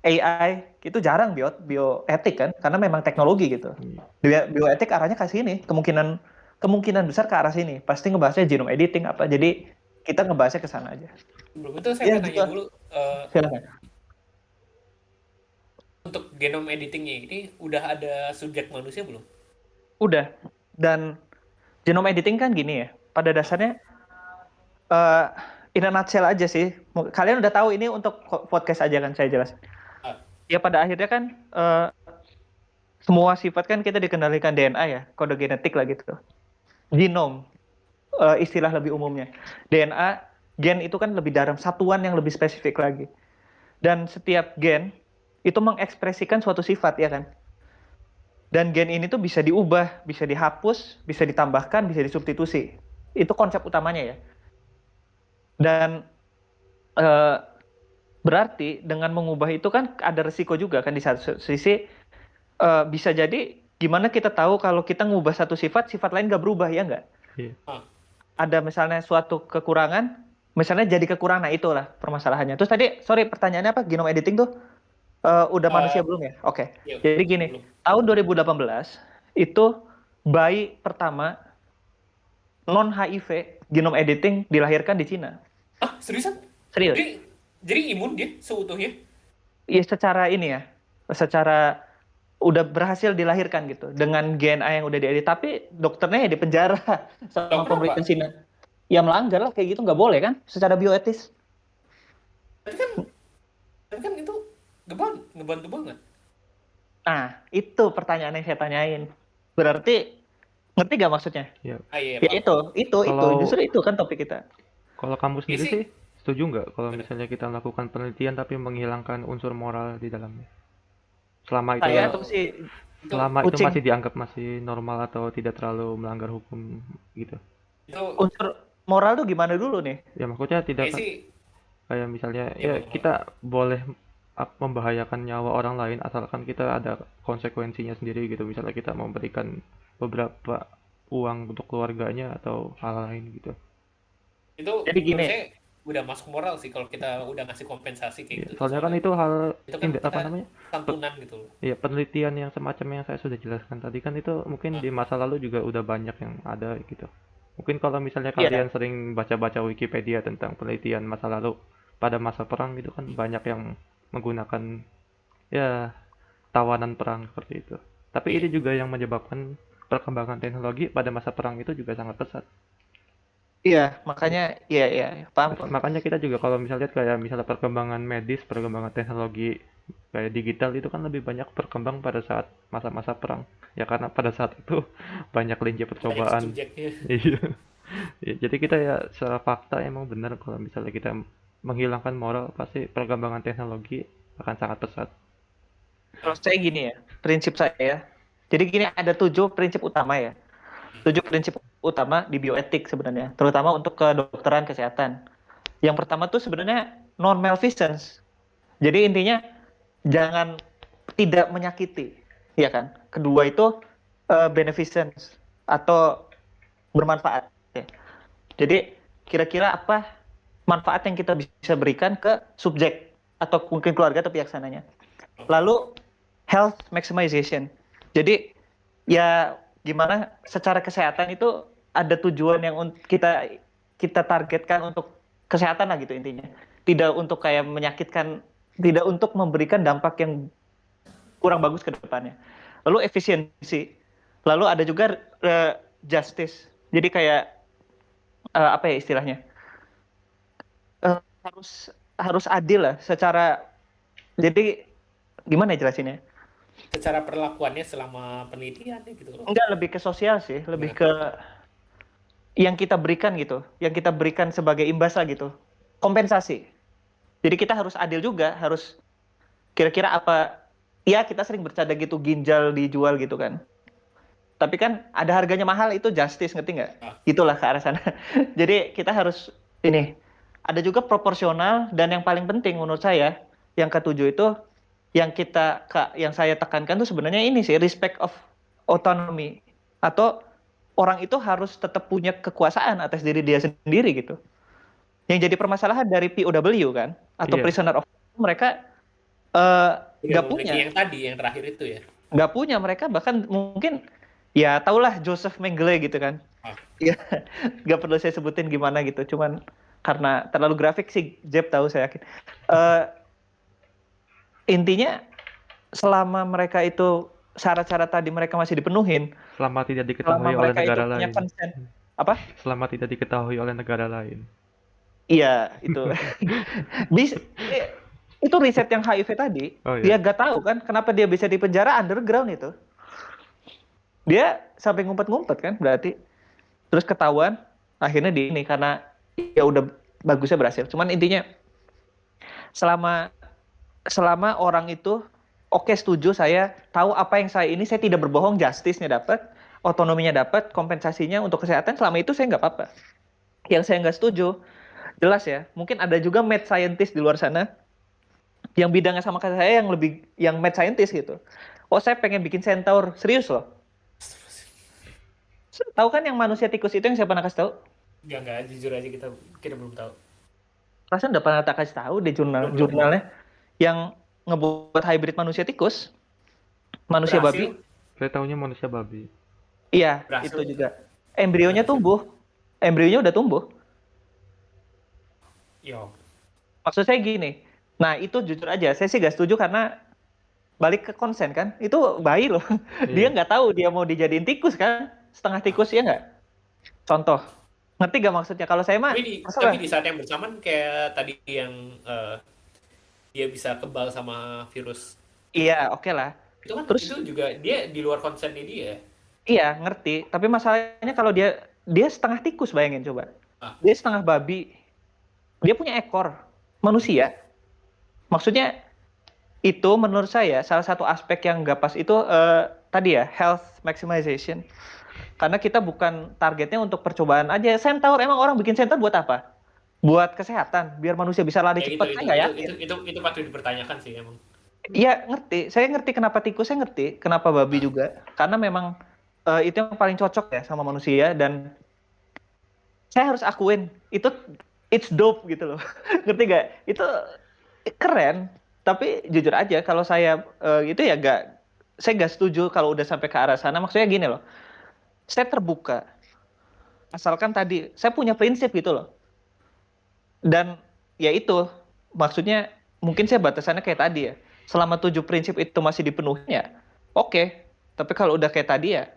AI itu jarang bioetik kan karena memang teknologi gitu. Iya. Bioetik arahnya ke sini, kemungkinan kemungkinan besar ke arah sini. Pasti ngebahasnya genome editing apa. Jadi kita ngebahasnya ke sana aja. sebelum itu saya Ya pengen gitu. nanya dulu, Silakan. untuk genome editingnya ini udah ada subjek manusia belum? Udah. Dan genome editing kan gini ya. Pada Nah, dasarnya eh in a nutshell aja sih. Kalian udah tahu ini untuk podcast aja kan saya jelas. ah, Ya pada akhirnya kan semua sifat kan kita dikendalikan DNA ya, kode genetik lah gitu. Genom, istilah lebih umumnya. DNA, gen itu kan lebih dalam satuan yang lebih spesifik lagi. Dan setiap gen itu mengekspresikan suatu sifat ya kan. Dan gen ini tuh bisa diubah, bisa dihapus, bisa ditambahkan, bisa disubstitusi. Itu konsep utamanya ya. Dan eh, berarti dengan mengubah itu kan ada resiko juga kan di satu sisi bisa jadi gimana kita tahu kalau kita ngubah satu sifat, sifat lain nggak berubah ya nggak? Iya. ah, Ada misalnya suatu kekurangan, misalnya jadi kekurangan, nah itulah permasalahannya. Terus tadi, sorry pertanyaannya apa? Genome editing tuh udah manusia ah, belum ya? Oke. iya, Jadi gini, belum. tahun 2018 itu bayi pertama non HIV genome editing dilahirkan di Cina. Ah, seriusan? Serius. Jadi, jadi imun dia seutuhnya? Ya secara ini ya, secara udah berhasil dilahirkan gitu dengan DNA yang udah diedit, tapi dokternya ya di penjara Loh, sama kenapa? pemerintah Cina. Ya melanggar lah kayak gitu nggak boleh kan secara bioetis. Tapi kan, tapi kan itu ngebantu banget. Nah, itu pertanyaan yang saya tanyain. Berarti ngerti gak maksudnya? Iya. Ah iya, Ya paham, itu, paham. justru Kalau itu kan topik kita. kalau kamu Ini sendiri sih, sih setuju nggak kalau gimana? misalnya kita melakukan penelitian tapi menghilangkan unsur moral di dalamnya? Selama itu Saya Kalau tuh sih itu, selama itu kucing. masih dianggap masih normal atau tidak terlalu melanggar hukum gitu. itu Unsur moral tuh gimana dulu nih? Ya maksudnya tidak kayak sih, kayak misalnya ya ya boleh, boleh. kita boleh membahayakan nyawa orang lain asalkan kita ada konsekuensinya sendiri gitu. Misalnya kita memberikan beberapa uang untuk keluarganya atau hal lain gitu. Itu Jadi gini, menurut saya udah masuk moral sih kalau kita udah ngasih kompensasi kayak Ya, gitu tuh soalnya kan soalnya. itu hal Itu kan tindak apa kita namanya? Pe- santunan gitu loh. ya penelitian yang semacam yang saya sudah jelaskan tadi kan itu mungkin Nah, di masa lalu juga udah banyak yang ada gitu. Mungkin kalau misalnya kalian iya, sering baca-baca Wikipedia tentang penelitian masa lalu pada masa perang itu kan banyak yang menggunakan ya tawanan perang seperti itu. Tapi iya. ini juga yang menyebabkan perkembangan teknologi pada masa perang itu juga sangat pesat. iya, Ya, makanya iya, iya, paham, paham. makanya kita juga kalau misalnya lihat kayak misalnya perkembangan medis, perkembangan teknologi kayak digital itu kan lebih banyak berkembang pada saat masa-masa perang. Ya karena pada saat itu banyak linci Banyak percobaan. subjeknya. Iya. Ya, jadi kita ya secara fakta emang benar kalau misalnya kita menghilangkan moral pasti perkembangan teknologi akan sangat pesat. Kalau saya gini ya, prinsip saya. Jadi gini, ada 7 prinsip utama ya. 7 prinsip utama di bioetik sebenarnya, terutama untuk kedokteran kesehatan. Yang pertama tuh sebenarnya non malfeasance. Jadi intinya jangan tidak menyakiti, ya kan? Kedua itu beneficence atau bermanfaat. Ya. Jadi kira-kira apa manfaat yang kita bisa berikan ke subjek atau mungkin keluarga atau pihak sananya. Lalu health maximization. Jadi ya gimana secara kesehatan itu ada tujuan yang kita kita targetkan untuk kesehatan lah gitu intinya. Tidak untuk kayak menyakitkan, tidak untuk memberikan dampak yang kurang bagus ke depannya. Lalu efisiensi, lalu ada juga justice. Jadi kayak apa ya istilahnya? Harus harus adil lah secara, jadi gimana ya jelasinnya? Secara perlakuannya selama penelitian gitu loh. Enggak, lebih ke sosial sih, lebih Gimana? ke yang kita berikan gitu, yang kita berikan sebagai imbas lah gitu, kompensasi. Jadi kita harus adil juga, harus kira-kira apa, ya kita sering bercanda gitu, ginjal dijual gitu kan. Tapi kan ada harganya mahal, itu justice, ngerti nggak? Ah, Itulah ke arah sana. Jadi kita harus ini, ada juga proporsional, dan yang paling penting menurut saya, yang ketujuh itu, yang saya tekankan tuh sebenarnya ini sih, respect of autonomy, atau orang itu harus tetap punya kekuasaan atas diri dia sendiri gitu. Yang jadi permasalahan dari POW kan, atau Iya, prisoner of war, mereka eh, tidak nggak memiliki punya, yang tadi, yang terakhir itu ya. nggak punya mereka, bahkan mungkin ya tahulah Joseph Mengele gitu kan. Ah, Ya, nggak perlu saya sebutin gimana gitu, cuman karena terlalu grafik sih Jeb tahu saya yakin. Eh, Intinya selama mereka itu syarat-syarat tadi mereka masih dipenuhin, selama tidak selama diketahui oleh mereka itu negara punya lain. consent, apa? Selama tidak diketahui oleh negara lain. Iya, itu. Bisa, itu riset yang HIV tadi, Oh dia ya, gak tahu kan kenapa dia bisa di penjara underground itu. Dia sampai ngumpet-ngumpet kan berarti. Terus ketahuan, akhirnya di ini karena ya udah bagusnya berhasil. Cuman intinya selama selama orang itu oke, setuju, saya tahu apa yang saya tidak berbohong, justice-nya dapat, otonominya dapat, kompensasinya untuk kesehatan, selama itu saya nggak apa-apa. Yang saya nggak setuju, jelas ya, mungkin ada juga mad scientist di luar sana yang bidangnya sama kayak saya, yang mad scientist gitu. Oh, saya pengen bikin centaur, serius loh. Tahu kan yang manusia tikus itu yang saya pernah kasih tahu? enggak, jujur aja kita belum tahu. Perasaan udah pernah tak kasih tahu di Belum. jurnalnya yang ngebuat hybrid manusia tikus, manusia babi. Berhasil, saya tahunya manusia babi. Iya, itu berhasil. juga. Embrionya Berhasil. tumbuh. Embrionya udah tumbuh. Yo, Maksud saya gini. Nah, itu jujur aja, saya sih gak setuju karena balik ke konsen kan. Itu bayi loh. Dia Iya, nggak tahu dia mau dijadiin tikus kan. Setengah tikus ya nggak? Contoh. Ngerti gak maksudnya? Kalau saya mah, tapi masalah. di saat yang bersamaan kayak tadi yang dia bisa kebal sama virus Iya, oke lah. itu kan, Terus, itu juga dia di luar konsennya dia. iya, ngerti. Tapi masalahnya kalau dia setengah tikus, bayangin coba. Ah, Dia setengah babi. Dia punya ekor. Manusia. Maksudnya, itu menurut saya salah satu aspek yang nggak pas itu tadi ya, health maximization. Karena kita bukan targetnya untuk percobaan aja. Centaur, emang orang bikin centaur buat apa? Buat kesehatan, biar manusia bisa lari ya itu cepat. Saya itu nggak itu yakin. itu itu itu patut dipertanyakan sih emang. Iya, ngerti. Saya ngerti kenapa tikus, saya ngerti kenapa babi Ah, juga. Karena memang itu yang paling cocok ya sama manusia, dan saya harus akuin itu it's dope gitu loh. Ngerti gak? Itu keren. Tapi jujur aja kalau saya itu ya saya nggak setuju kalau udah sampai ke arah sana. Maksudnya gini loh. Saya terbuka. Asalkan tadi saya punya prinsip gitu loh. Dan ya itu, maksudnya mungkin saya batasannya kayak tadi ya. Selama 7 prinsip itu masih dipenuhi ya, oke. Tapi kalau udah kayak tadi ya,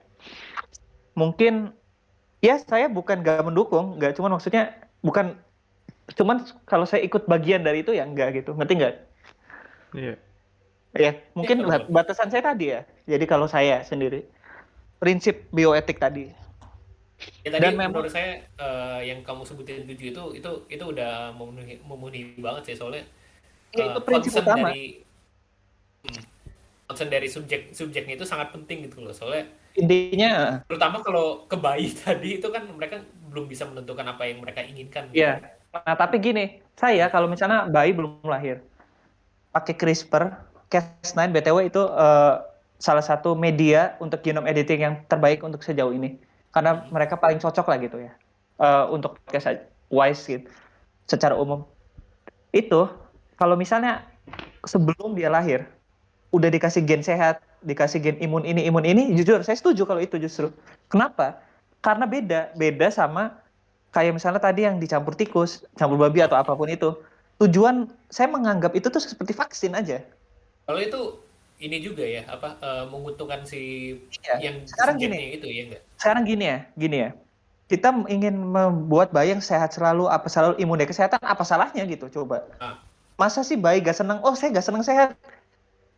mungkin ya saya bukan gak mendukung, nggak, cuman maksudnya bukan, cuman kalau saya ikut bagian dari itu ya enggak gitu, ngerti nggak? iya. Ya, ya mungkin betul. batasan saya tadi ya. Jadi kalau saya sendiri, prinsip bioetik tadi. Ya tadi Dan memang menurut saya yang kamu sebutin 7 itu udah memenuhi banget sih, soalnya ya itu prinsip concern utama. dari concern dari subjeknya itu sangat penting gitu loh, soalnya Intinya, terutama kalau ke bayi tadi itu kan mereka belum bisa menentukan apa yang mereka inginkan gitu ya. kan. Nah, tapi gini, saya kalau misalnya bayi belum lahir, pakai CRISPR, Cas9 BTW itu salah satu media untuk genome editing yang terbaik untuk sejauh ini. Karena mereka paling cocok lah gitu ya. Untuk podcast wise gitu, secara umum. Itu, kalau misalnya sebelum dia lahir, udah dikasih gen sehat, dikasih gen imun ini, jujur, saya setuju kalau itu justru. Kenapa? Karena beda sama kayak misalnya tadi yang dicampur tikus, campur babi atau apapun itu. Tujuan saya menganggap itu tuh seperti vaksin aja. Kalau itu ini juga ya, menguntungkan si Iya, yang sekarang gini, subjeknya itu ya enggak? gini ya. Kita ingin membuat bayi yang sehat selalu, apa selalu imun dan kesehatan, apa salahnya gitu, coba. Ah, Masa sih bayi gak seneng? Oh, saya gak seneng sehat.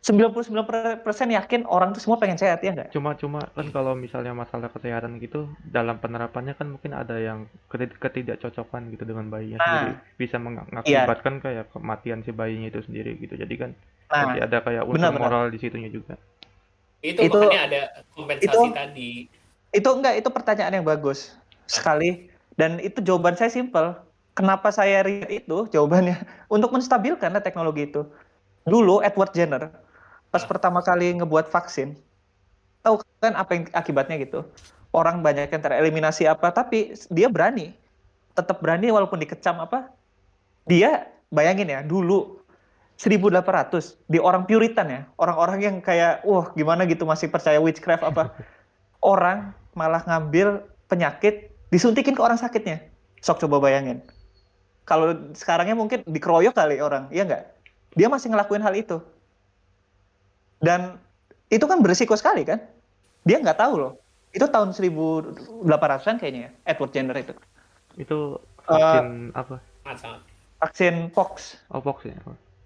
99% yakin orang tuh semua pengen sehat, ya nggak? Cuma kan hmm. kalau misalnya masalah kesehatan gitu, dalam penerapannya kan mungkin ada yang ketidakcocokan gitu dengan bayinya sendiri. Nah, Bisa iya. mengakibatkan kayak kematian si bayinya itu sendiri gitu. Jadi kan Nah, masih ada kayak unsur benar-benar. moral di situnya juga. Itu Itu makanya ada itu kompensasi tadi. itu pertanyaan yang bagus Ah, sekali dan itu jawaban saya simpel. Kenapa saya riset itu jawabannya untuk menstabilkan teknologi itu. Dulu Edward Jenner pas ah. pertama kali ngebuat vaksin, tahu kan apa yang akibatnya gitu. Orang banyak yang tereliminasi apa, tapi dia berani, tetap berani walaupun dikecam apa. Dia bayangin ya, dulu 1800 di orang Puritan ya, orang-orang yang kayak wah gimana gitu masih percaya witchcraft apa. Orang malah ngambil penyakit disuntikin ke orang sakitnya. Sok coba bayangin. Kalau sekarangnya mungkin dikeroyok kali orang, iya nggak? Dia masih ngelakuin hal itu. Dan itu kan berisiko sekali kan? Dia nggak tahu loh. Itu tahun 1800-an kayaknya ya, Edward Jenner itu. Itu Eh, vaksin apa? Sangat-sangat. vaksin Fox Oh, Fox ya.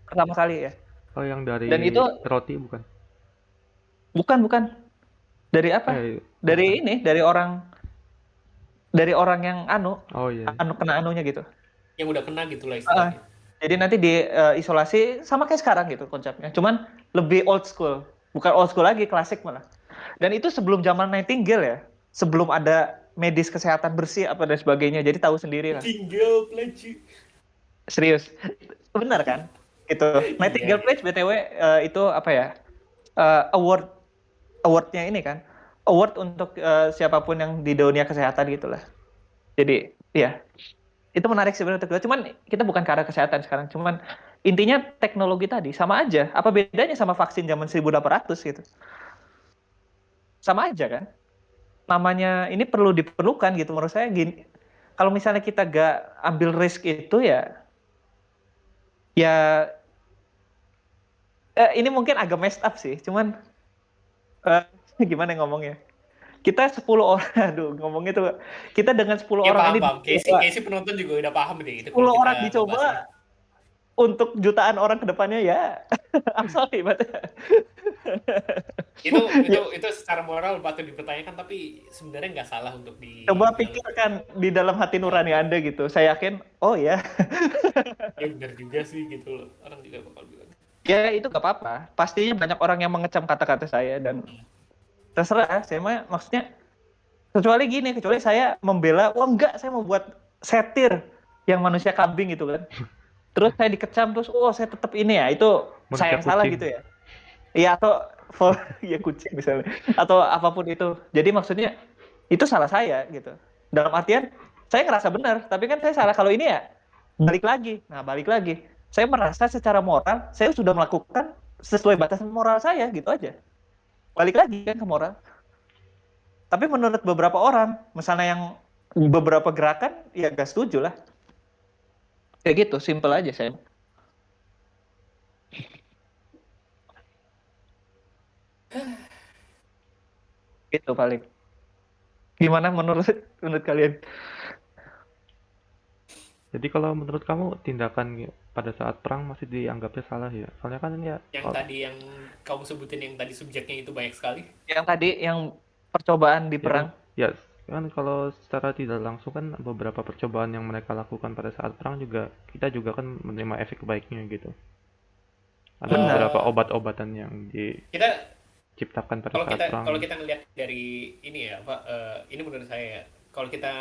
pertama kali ya. Oh, yang Dan dari itu roti bukan? bukan dari apa? Oh, bukan. Dari orang yang Oh iya. anu kena anunya gitu. Yang udah kena gitu lah Heeh. istilahnya. Jadi nanti di isolasi sama kayak sekarang gitu konsepnya. Cuman lebih old school. Bukan old school lagi, klasik malah. Dan itu sebelum zaman Nightingale ya. Sebelum ada medis kesehatan bersih apa dan sebagainya. Jadi tahu sendiri lah. Tinggal pelaju. Serius. Benar kan? Itu. Iya, Nightingale iya. Pledge BTW itu apa ya? Awardnya ini kan. Award untuk siapapun yang di dunia kesehatan gitulah. Jadi ya itu menarik sebenarnya untuk kita. Cuman kita bukan ke arah kesehatan sekarang. Cuman intinya teknologi tadi sama aja. Apa bedanya sama vaksin zaman 1800 gitu? Sama aja kan? Namanya ini perlu diperlukan gitu menurut saya gini. Kalau misalnya kita gak ambil risk itu ya ini mungkin agak messed up sih. Cuman eh, gimana ngomongnya? Kita 10 orang, aduh ngomongnya tuh kita dengan 10 Ya orang paham, ini paham. dicoba, Casey penonton juga udah paham deh itu kalau 10 kita orang ngebahas ini. dicoba untuk jutaan orang ke depannya ya. I'm sorry, but Itu itu ya, itu secara moral patut dipertanyakan tapi sebenarnya nggak salah untuk coba dilakukan. pikirkan di dalam hati nurani Anda gitu. Saya yakin, oh ya, Ya benar juga sih gitu loh. Orang juga bakal bilang. ya itu gak apa-apa. Pastinya banyak orang yang mengecam kata-kata saya dan terserah. Saya mah maksudnya kecuali saya membela, oh enggak, saya mau buat satir yang manusia kambing gitu kan. Terus saya dikecam terus, oh saya tetap ini ya, itu Manusia saya yang salah kucing. gitu ya. Iya atau ya kucing misalnya atau apapun itu. Jadi maksudnya itu salah saya gitu. Dalam artian saya ngerasa benar, tapi kan saya salah kalau ini ya balik lagi. Nah, balik lagi. Saya merasa secara moral saya sudah melakukan sesuai batasan moral saya gitu aja. Balik lagi kan ke moral. Tapi menurut beberapa orang, misalnya yang beberapa gerakan ya gak setuju lah. Kayak gitu, simple aja saya. Gitu paling. Gimana menurut kalian? Jadi kalau menurut kamu tindakan pada saat perang masih dianggapnya salah ya? Soalnya kan ya, Yang tadi yang kamu sebutin yang tadi subjeknya itu banyak sekali. Yang tadi yang percobaan di ya kan, perang. ya kan kalau secara tidak langsung kan beberapa percobaan yang mereka lakukan pada saat perang juga kita juga kan menerima efek baiknya gitu. Ada Benar. beberapa Eh obat-obatan yang kita diciptakan pada kalau saat kita perang. kalau kita ngelihat dari ini ya ini menurut saya ya, kalau kita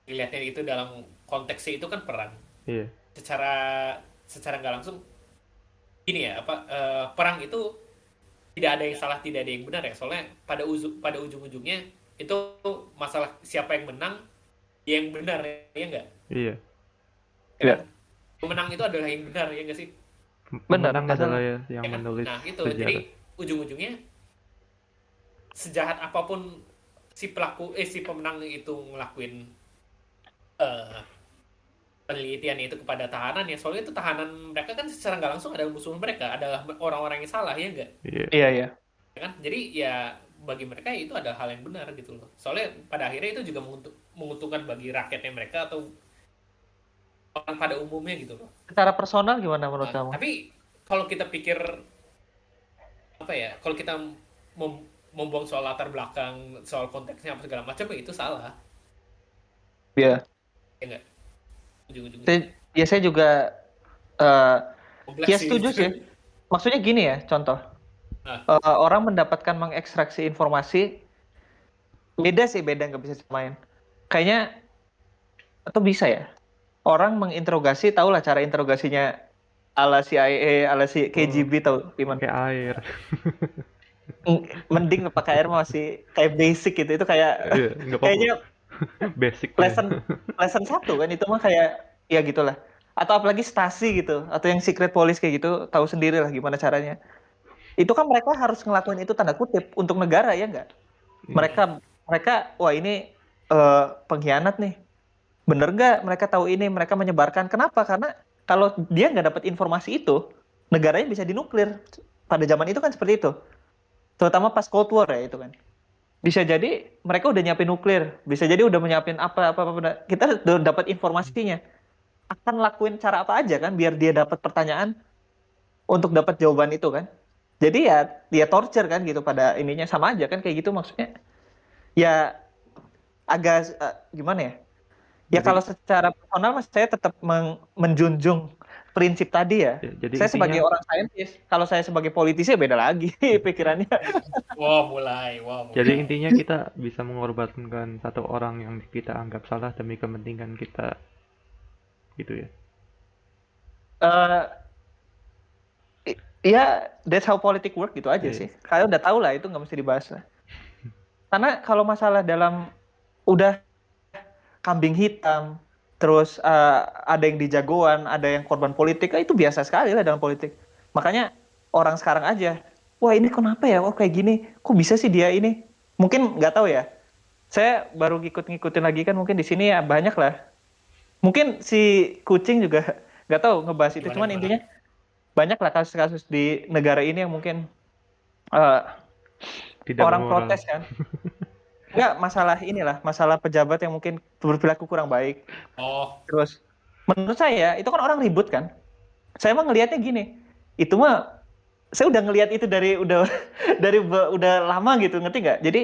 lihatnya itu dalam konteksnya itu kan perang Iya, secara secara nggak langsung ini ya perang itu tidak ada yang salah tidak ada yang benar ya soalnya pada ujung-ujungnya itu masalah siapa yang menang dia yang benar ya enggak iya. ya kan Ya, pemenang itu adalah yang benar ya enggak sih benar. Pemenang Asal adalah ya yang ya kan menulis nah itu jadi sejarah. ujung-ujungnya sejahat apapun si pemenang itu ngelakuin eh, penelitian itu kepada tahanan ya, soalnya itu tahanan mereka kan secara nggak langsung ada musuh mereka, adalah orang-orang yang salah ya enggak, Iya. Iya, iya. ya kan? Jadi ya bagi mereka itu adalah hal yang benar gitu loh. Soalnya pada akhirnya itu juga menguntungkan bagi rakyatnya mereka atau orang pada umumnya gitu loh. Secara personal gimana menurut kamu? Tapi kalau kita pikir apa ya, kalau kita membuang soal latar belakang, soal konteksnya apa segala macam, ya itu salah. Iya. Ya enggak? Ujung-ujungnya. Saya juga eh, Kompleks ya sih setuju itu. sih. Maksudnya gini ya, contoh. Nah, Orang mendapatkan mengekstraksi informasi beda nggak bisa samain. Kayaknya atau bisa ya. Orang menginterogasi, tahulah cara interogasinya ala CIA, ala si Oh, KGB, tahu gimana? pakai air. Mending pakai air masih kayak basic gitu. Itu kayak Iya, nggak apa-apa. kayaknya Basic lah ya. lesson lesson satu kan itu mah kayak ya gitulah. Atau apalagi Stasi gitu, atau yang secret police kayak gitu, tahu sendiri lah gimana caranya. Itu kan mereka harus ngelakuin itu tanda kutip untuk negara ya nggak? Iya. Mereka mereka wah ini pengkhianat nih. Bener nggak mereka tahu ini, mereka menyebarkan. Kenapa? Karena kalau dia nggak dapat informasi itu, negaranya bisa dinuklir. Pada zaman itu kan seperti itu. Terutama pas Cold War ya itu kan. Bisa jadi mereka udah nyiapin nuklir, bisa jadi udah menyiapin apa. Kita udah dapat informasinya. Akan lakuin cara apa aja kan biar dia dapat pertanyaan untuk dapat jawaban itu kan. Jadi ya dia torture kan gitu pada ininya sama aja kan kayak gitu maksudnya. Ya agak gimana ya? Ya Jadi kalau secara personal mas saya tetap menjunjung prinsip tadi ya. jadi Saya intinya sebagai orang saintis, kalau saya sebagai politisi ya beda lagi pikirannya. jadi intinya kita bisa mengorbankan satu orang yang kita anggap salah demi kepentingan kita gitu ya. Eh ya that's how politics work gitu aja Iya. sih. Kalian udah tahu lah itu nggak mesti dibahas lah. Karena kalau masalah dalam udah kambing hitam, terus ada yang dijagoan, ada yang korban politik, itu biasa sekali lah dalam politik. Makanya orang sekarang aja, wah ini kenapa ya, oh kayak gini, kok bisa sih dia ini? Mungkin nggak tahu ya. Saya baru ngikutin lagi kan, mungkin di sini ya banyak lah. Mungkin si kucing juga nggak tahu ngebahas itu, cuman gimana? intinya banyak lah kasus-kasus di negara ini yang mungkin eh, Tidak orang bermoral. protes kan. Enggak, masalah inilah, masalah pejabat yang mungkin berperilaku kurang baik. Oh, Terus, menurut saya, itu kan orang ribut kan. Saya mah ngelihatnya gini, itu mah, saya udah ngelihat itu dari udah udah lama gitu, ngerti nggak? Jadi,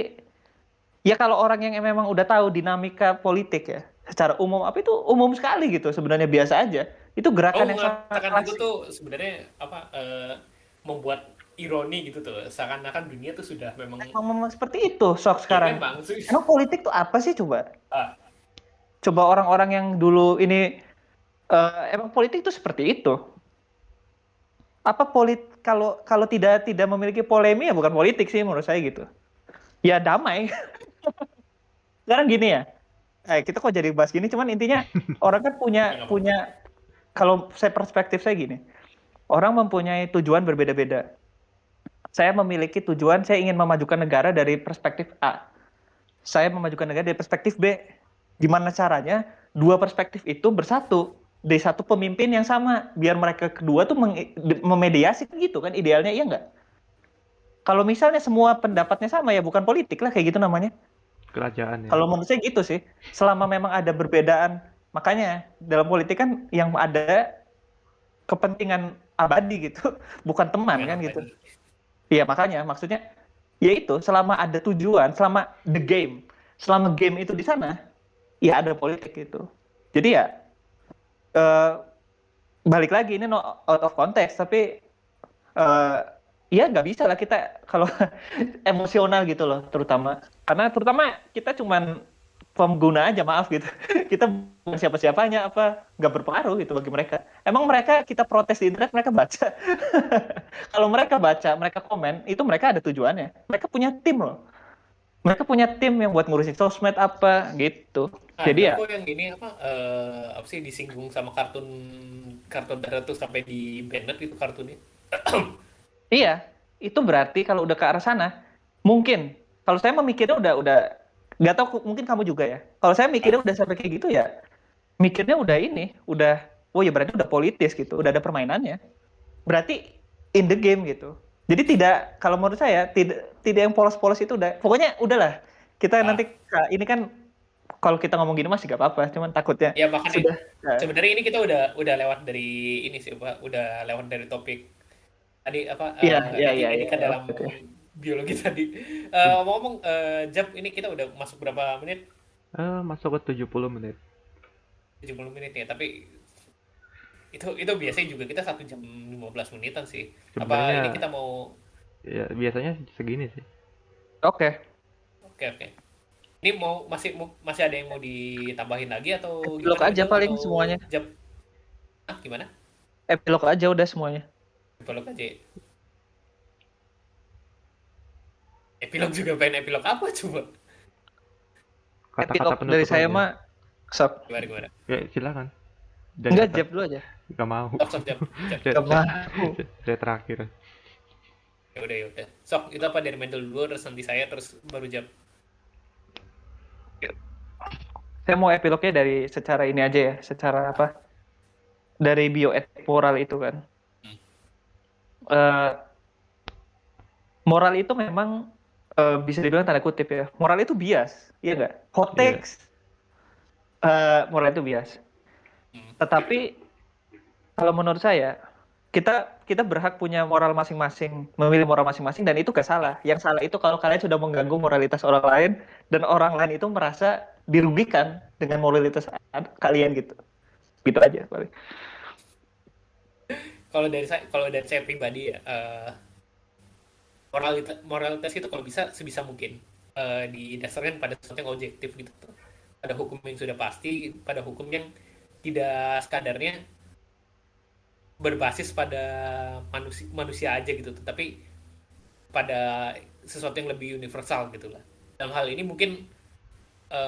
ya kalau orang yang memang udah tahu dinamika politik ya, secara umum, apa itu umum sekali gitu, sebenarnya biasa aja. Itu kamu gerakan yang sangat mengatakan itu klasik. tuh sebenarnya apa, membuat ironi gitu tuh, seakan-akan dunia tuh sudah memang, Memang seperti itu, shock ya sekarang. memang sih. Emang politik tuh apa sih coba? Ah, Coba orang-orang yang dulu ini, emang politik tuh seperti itu. Apa kalau kalau tidak memiliki polemik ya bukan politik sih menurut saya gitu. Ya damai. Sekarang gini ya. Kita kok jadi bahas gini cuman intinya orang kan ya punya nggak apa-apa. punya kalau saya perspektif saya gini. Orang mempunyai tujuan berbeda-beda. Saya memiliki tujuan saya ingin memajukan negara dari perspektif A. Saya memajukan negara dari perspektif B. Gimana caranya dua perspektif itu bersatu di satu pemimpin yang sama biar mereka kedua tuh memediasi gitu kan idealnya iya nggak? Kalau misalnya semua pendapatnya sama ya bukan politik lah kayak gitu namanya. Kerajaan ya. Kalau menurut saya gitu sih. Selama memang ada perbedaan, makanya dalam politik kan yang ada kepentingan abadi gitu, bukan teman Dengan kan apa gitu. nih? Iya makanya maksudnya ya itu selama ada tujuan, selama selama game itu di sana, ya ada politik itu. Jadi ya eh, balik lagi ini no out of context tapi eh, ya nggak bisa lah kita kalau emosional gitu loh terutama karena terutama kita cuman pengguna aja maaf gitu kita bukan siapa-siapanya apa nggak berpengaruh gitu bagi mereka emang mereka kita protes di internet mereka baca kalau mereka baca mereka komen itu mereka ada tujuannya mereka punya tim loh mereka punya tim yang buat ngurusin sosmed apa gitu jadi Ada ya kok yang ini apa, apa sih, disinggung sama kartun kartun darat tuh sampai di banned itu kartunnya. iya itu berarti kalau udah ke arah sana mungkin kalau saya memikirnya udah nggak tahu mungkin kamu juga ya kalau saya mikirnya udah sampai kayak gitu ya mikirnya udah ini, oh ya berarti udah politis gitu, udah ada permainannya. Berarti in the game gitu. Jadi tidak, kalau menurut saya tidak yang polos-polos itu udah, pokoknya udahlah. Kita Ah, nanti ini kan kalau kita ngomong gini masih gak apa-apa, cuman takutnya ya makanya sudah. sebenarnya ini kita udah lewat dari ini sih Pak, udah lewat dari topik tadi apa Iya, iya, iya, iya, etika ya, dalam oke. biologi tadi. Ngomong Jab, ini kita udah masuk berapa menit? Masuk ke 70 menit. 70 menit ya, tapi itu biasanya juga kita 1 jam 15 menitan sih. Apa ini Sebenarnya kita mau ya biasanya segini sih. Oke, oke oke. Ini mau masih ada yang mau ditambahin lagi atau epilog gimana aja Mendel paling atau semuanya. Jab? Ah, gimana? Epilog aja udah semuanya. Epilog aja. Epilog juga pengen epilog apa coba? Kata-kata Epilog dari penutup saya aja. mah, sok. Gimana gimana? Ya, silakan. Dari Enggak, atas. jab dulu aja. Gak mau. Sok sok Jab. Jab. Saya, Gak saya, mau. saya terakhir. Ya udah. Sok, itu apa dari Mendel dulu terus nanti saya terus baru Jab. Saya mau epilognya dari secara ini aja ya, secara apa? Dari bioetik moral itu kan. Hmm. Eh, Moral itu memang bisa dibilang tanda kutip ya. Moral itu bias, iya nggak? Hot Iya. takes, moral itu bias. Hmm. Tetapi kalau menurut saya, kita kita berhak punya moral masing-masing, memilih moral masing-masing, dan itu gak salah. Yang salah itu kalau kalian sudah mengganggu moralitas orang lain dan orang lain itu merasa dirugikan dengan moralitas kalian gitu. Gitu aja paling. Kalau dari saya pribadi ya, moralitas itu kalau bisa sebisa mungkin didasarkan pada sesuatu yang objektif gitu tuh. Pada hukum yang sudah pasti, pada hukum yang tidak sekadarnya berbasis pada manusia manusia aja gitu, tapi pada sesuatu yang lebih universal gitu lah. Dalam hal ini mungkin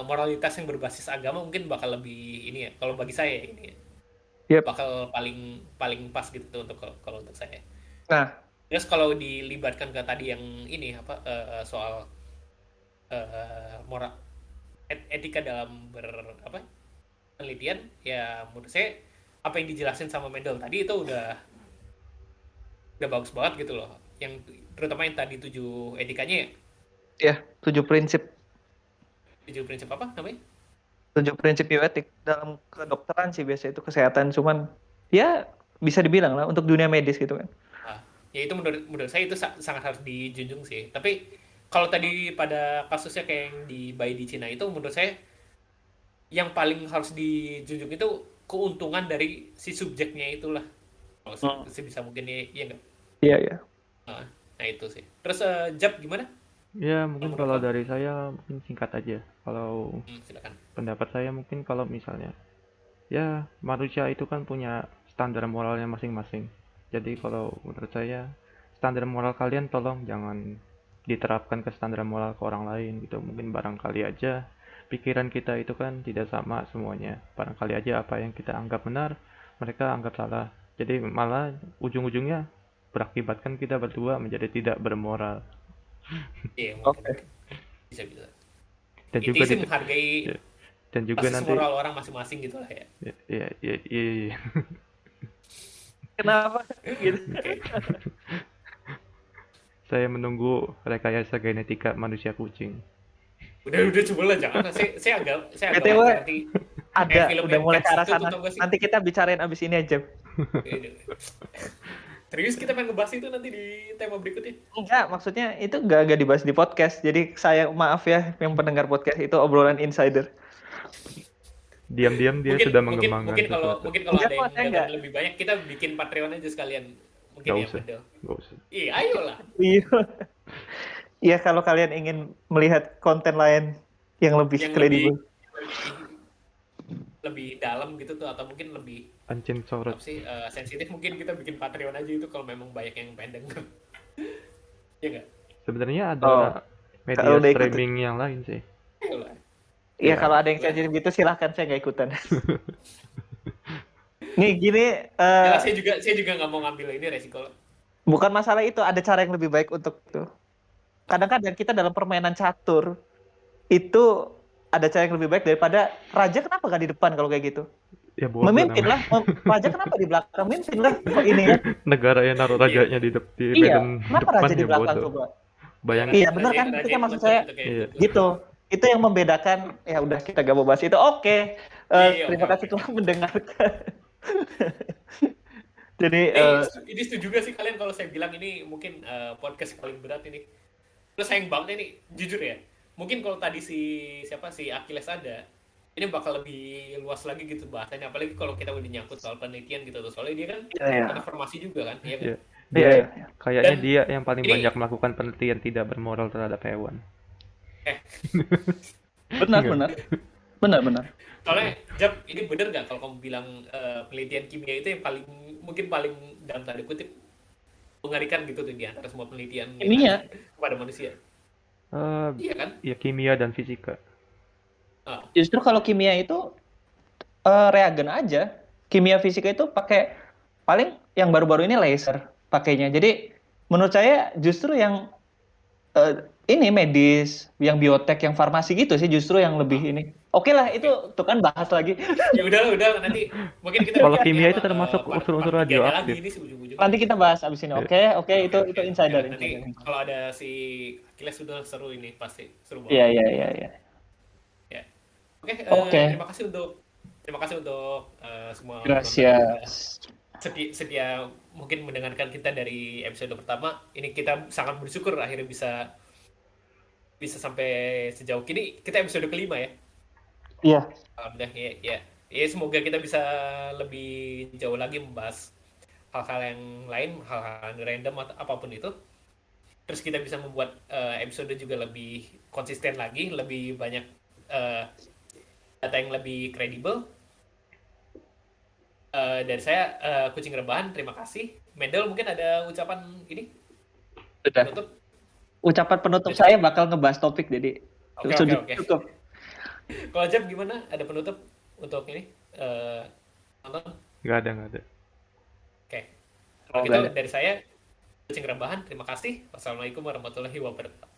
moralitas yang berbasis agama mungkin bakal lebih ini ya, kalau bagi saya ini ya, Yep. bakal paling paling pas gitu tuh untuk kalau untuk saya. Nah, Terus kalau dilibatkan ke tadi yang ini apa soal moral etika dalam apa penelitian, ya menurut saya apa yang dijelasin sama Mendel tadi itu udah bagus banget gitu loh. Yang terutama yang tadi 7 etikanya ya, ya 7 prinsip 7 prinsip apa namanya? 7 prinsip bioetik dalam kedokteran sih biasa itu kesehatan, cuman ya bisa dibilang lah untuk dunia medis gitu kan. Ah, ya itu menurut menurut saya itu sangat harus dijunjung sih. Tapi kalau tadi pada kasusnya kayak yang di bayi di Cina itu, menurut saya yang paling harus dijunjung itu keuntungan dari si subjeknya itulah. Kalau Hmm. sebisa mungkin ya, iya nggak? Iya, iya. Ah, nah itu sih. Terus Jab gimana? Ya, Kalau mungkin menurut kalau lo? dari saya mungkin singkat aja. Kalau Silakan. pendapat saya mungkin kalau misalnya ya manusia itu kan punya standar moralnya masing-masing. Jadi kalau menurut saya standar moral kalian tolong jangan diterapkan ke standar moral ke orang lain gitu. Mungkin barangkali aja pikiran kita itu kan tidak sama semuanya. Barangkali aja apa yang kita anggap benar, mereka anggap salah. Jadi malah ujung-ujungnya berakibatkan kita berdua menjadi tidak bermoral. Iya, mungkin Oke. mungkin bisa bisa. Dan juga Intinya sih menghargai dan juga basis nanti moral orang masing-masing gitu lah ya. ya. Kenapa gitu? Oke. Saya menunggu rekayasa genetika manusia kucing. Udah coba lah, jangan lah. Saya agak BTW mati nanti kayak ada film udah mulai ke Cats arah itu tuh sana. tau gak sih? Nanti kita bicarain abis ini aja. Serius kita pengen ngebahas itu nanti di tema berikutnya. Enggak, maksudnya itu enggak dibahas di podcast. Jadi saya maaf ya yang pendengar podcast itu obrolan insider. Diam-diam dia Mungkin sudah mungkin mengembangkan mungkin kalau sesuatu. mungkin kalau Enggak ada kok, yang saya dengar enggak. lebih banyak, kita bikin Patreon aja sekalian. Mungkin Gak ya usah, Mendel. gak usah. Iya, ayolah. Iya. Iya, kalau kalian ingin melihat konten lain yang lebih Yang kredibel. lebih lebih dalam gitu tuh, atau mungkin lebih Ancin sorot. apa sih sensitif, mungkin kita bikin Patreon aja itu kalau memang banyak yang pengen denger. Ya nggak? Sebenarnya Oh, ada media kalau udah ikut. streaming yang lain sih. Ayolah. Iya, Ya, kalau ada yang sensitif gitu silahkan, saya nggak ikutan. Nih gini, Jelas saya juga nggak mau ngambil ini resiko. bukan masalah itu, ada cara yang lebih baik untuk itu. Kadang-kadang kita dalam permainan catur itu ada cara yang lebih baik daripada raja, kenapa nggak di depan kalau kayak gitu? Ya bodoh Memimpin namanya. lah. Raja kenapa di belakang? Mimpin lah. Ini ya. Negara yang naruh Iya, rajanya di Iya. medan Kenapa depan raja di ya belakang bodoh. coba? iya Bayangin. Iya raja benar raja kan? Itu raja kan itu maksud mentok saya gitu kayak Iya. gitu. gitu. Itu yang membedakan. Ya udah kita gak mau bahas itu. Oke. Iya, iya, oke Terima kasih oke. telah mendengarkan. Jadi Ini setuju juga sih kalian kalau saya bilang ini mungkin podcast paling berat ini. Terus sayang banget ini, jujur ya. Mungkin kalau tadi si Achilles ada, ini bakal lebih luas lagi gitu bahasanya. Apalagi kalau kita udah nyangkut soal penelitian gitu tuh. Soalnya dia kan iya ya. anak farmasi juga kan, iya kan? Ya. Iya Dia iya. kayaknya Dan dia yang paling ini banyak melakukan penelitian tidak bermoral terhadap hewan. eh Benar Enggak. benar. Benar benar. soalnya Jap, ini bener nggak kalau kamu bilang penelitian kimia itu yang mungkin paling dalam tanda kutip mengerikan gitu tuh di antara semua penelitian yang Kimia. ada kepada manusia. Eh, Iya kan? ya kimia dan fisika. Ah, Justru kalau kimia itu reagen aja. Kimia fisika itu pakai paling yang baru-baru ini laser pakainya. Jadi menurut saya justru yang ini medis, yang biotek, yang farmasi gitu sih justru yang lebih ah, ini. Oke lah itu oke. tuh kan bahas lagi. Ya udah nanti mungkin kita Kalau bikin ini kimia apa itu termasuk part unsur-unsur 3-nya lagi radioaktif. ini sih ujung-ujungnya. Nanti kita bahas abis ini. Ya. Oke oke Oke, itu oke. Ya, insider nanti insider. kalau ada si Achilles sudah seru ini pasti seru Iya banget. iya iya iya. Ya. Oke, Oke. terima kasih untuk semua penonton yang udah Gracias. sedia mungkin mendengarkan kita dari episode pertama. Ini kita sangat bersyukur akhirnya bisa bisa sampai sejauh kini. Kita episode kelima ya. Iya. Alhamdulillah ya, ya. Ya semoga kita bisa lebih jauh lagi membahas hal-hal yang lain, hal-hal yang random atau apapun itu. Terus kita bisa membuat episode juga lebih konsisten lagi, lebih banyak eh, data yang lebih kredibel. Dari saya Kucing Rebahan, terima kasih. Mendel mungkin ada ucapan ini Sudah. penutup? Ucapan penutup Udah saya cukup? bakal ngebahas topik jadi Oke, oke, sudah oke. cukup. Kalau Jab gimana? Ada penutup untuk ini? Nonton? Nggak ada. Oke. Kalau Oh, gitu nggak ada. dari saya Kucing Rebahan, terima kasih. Wassalamualaikum warahmatullahi wabarakatuh.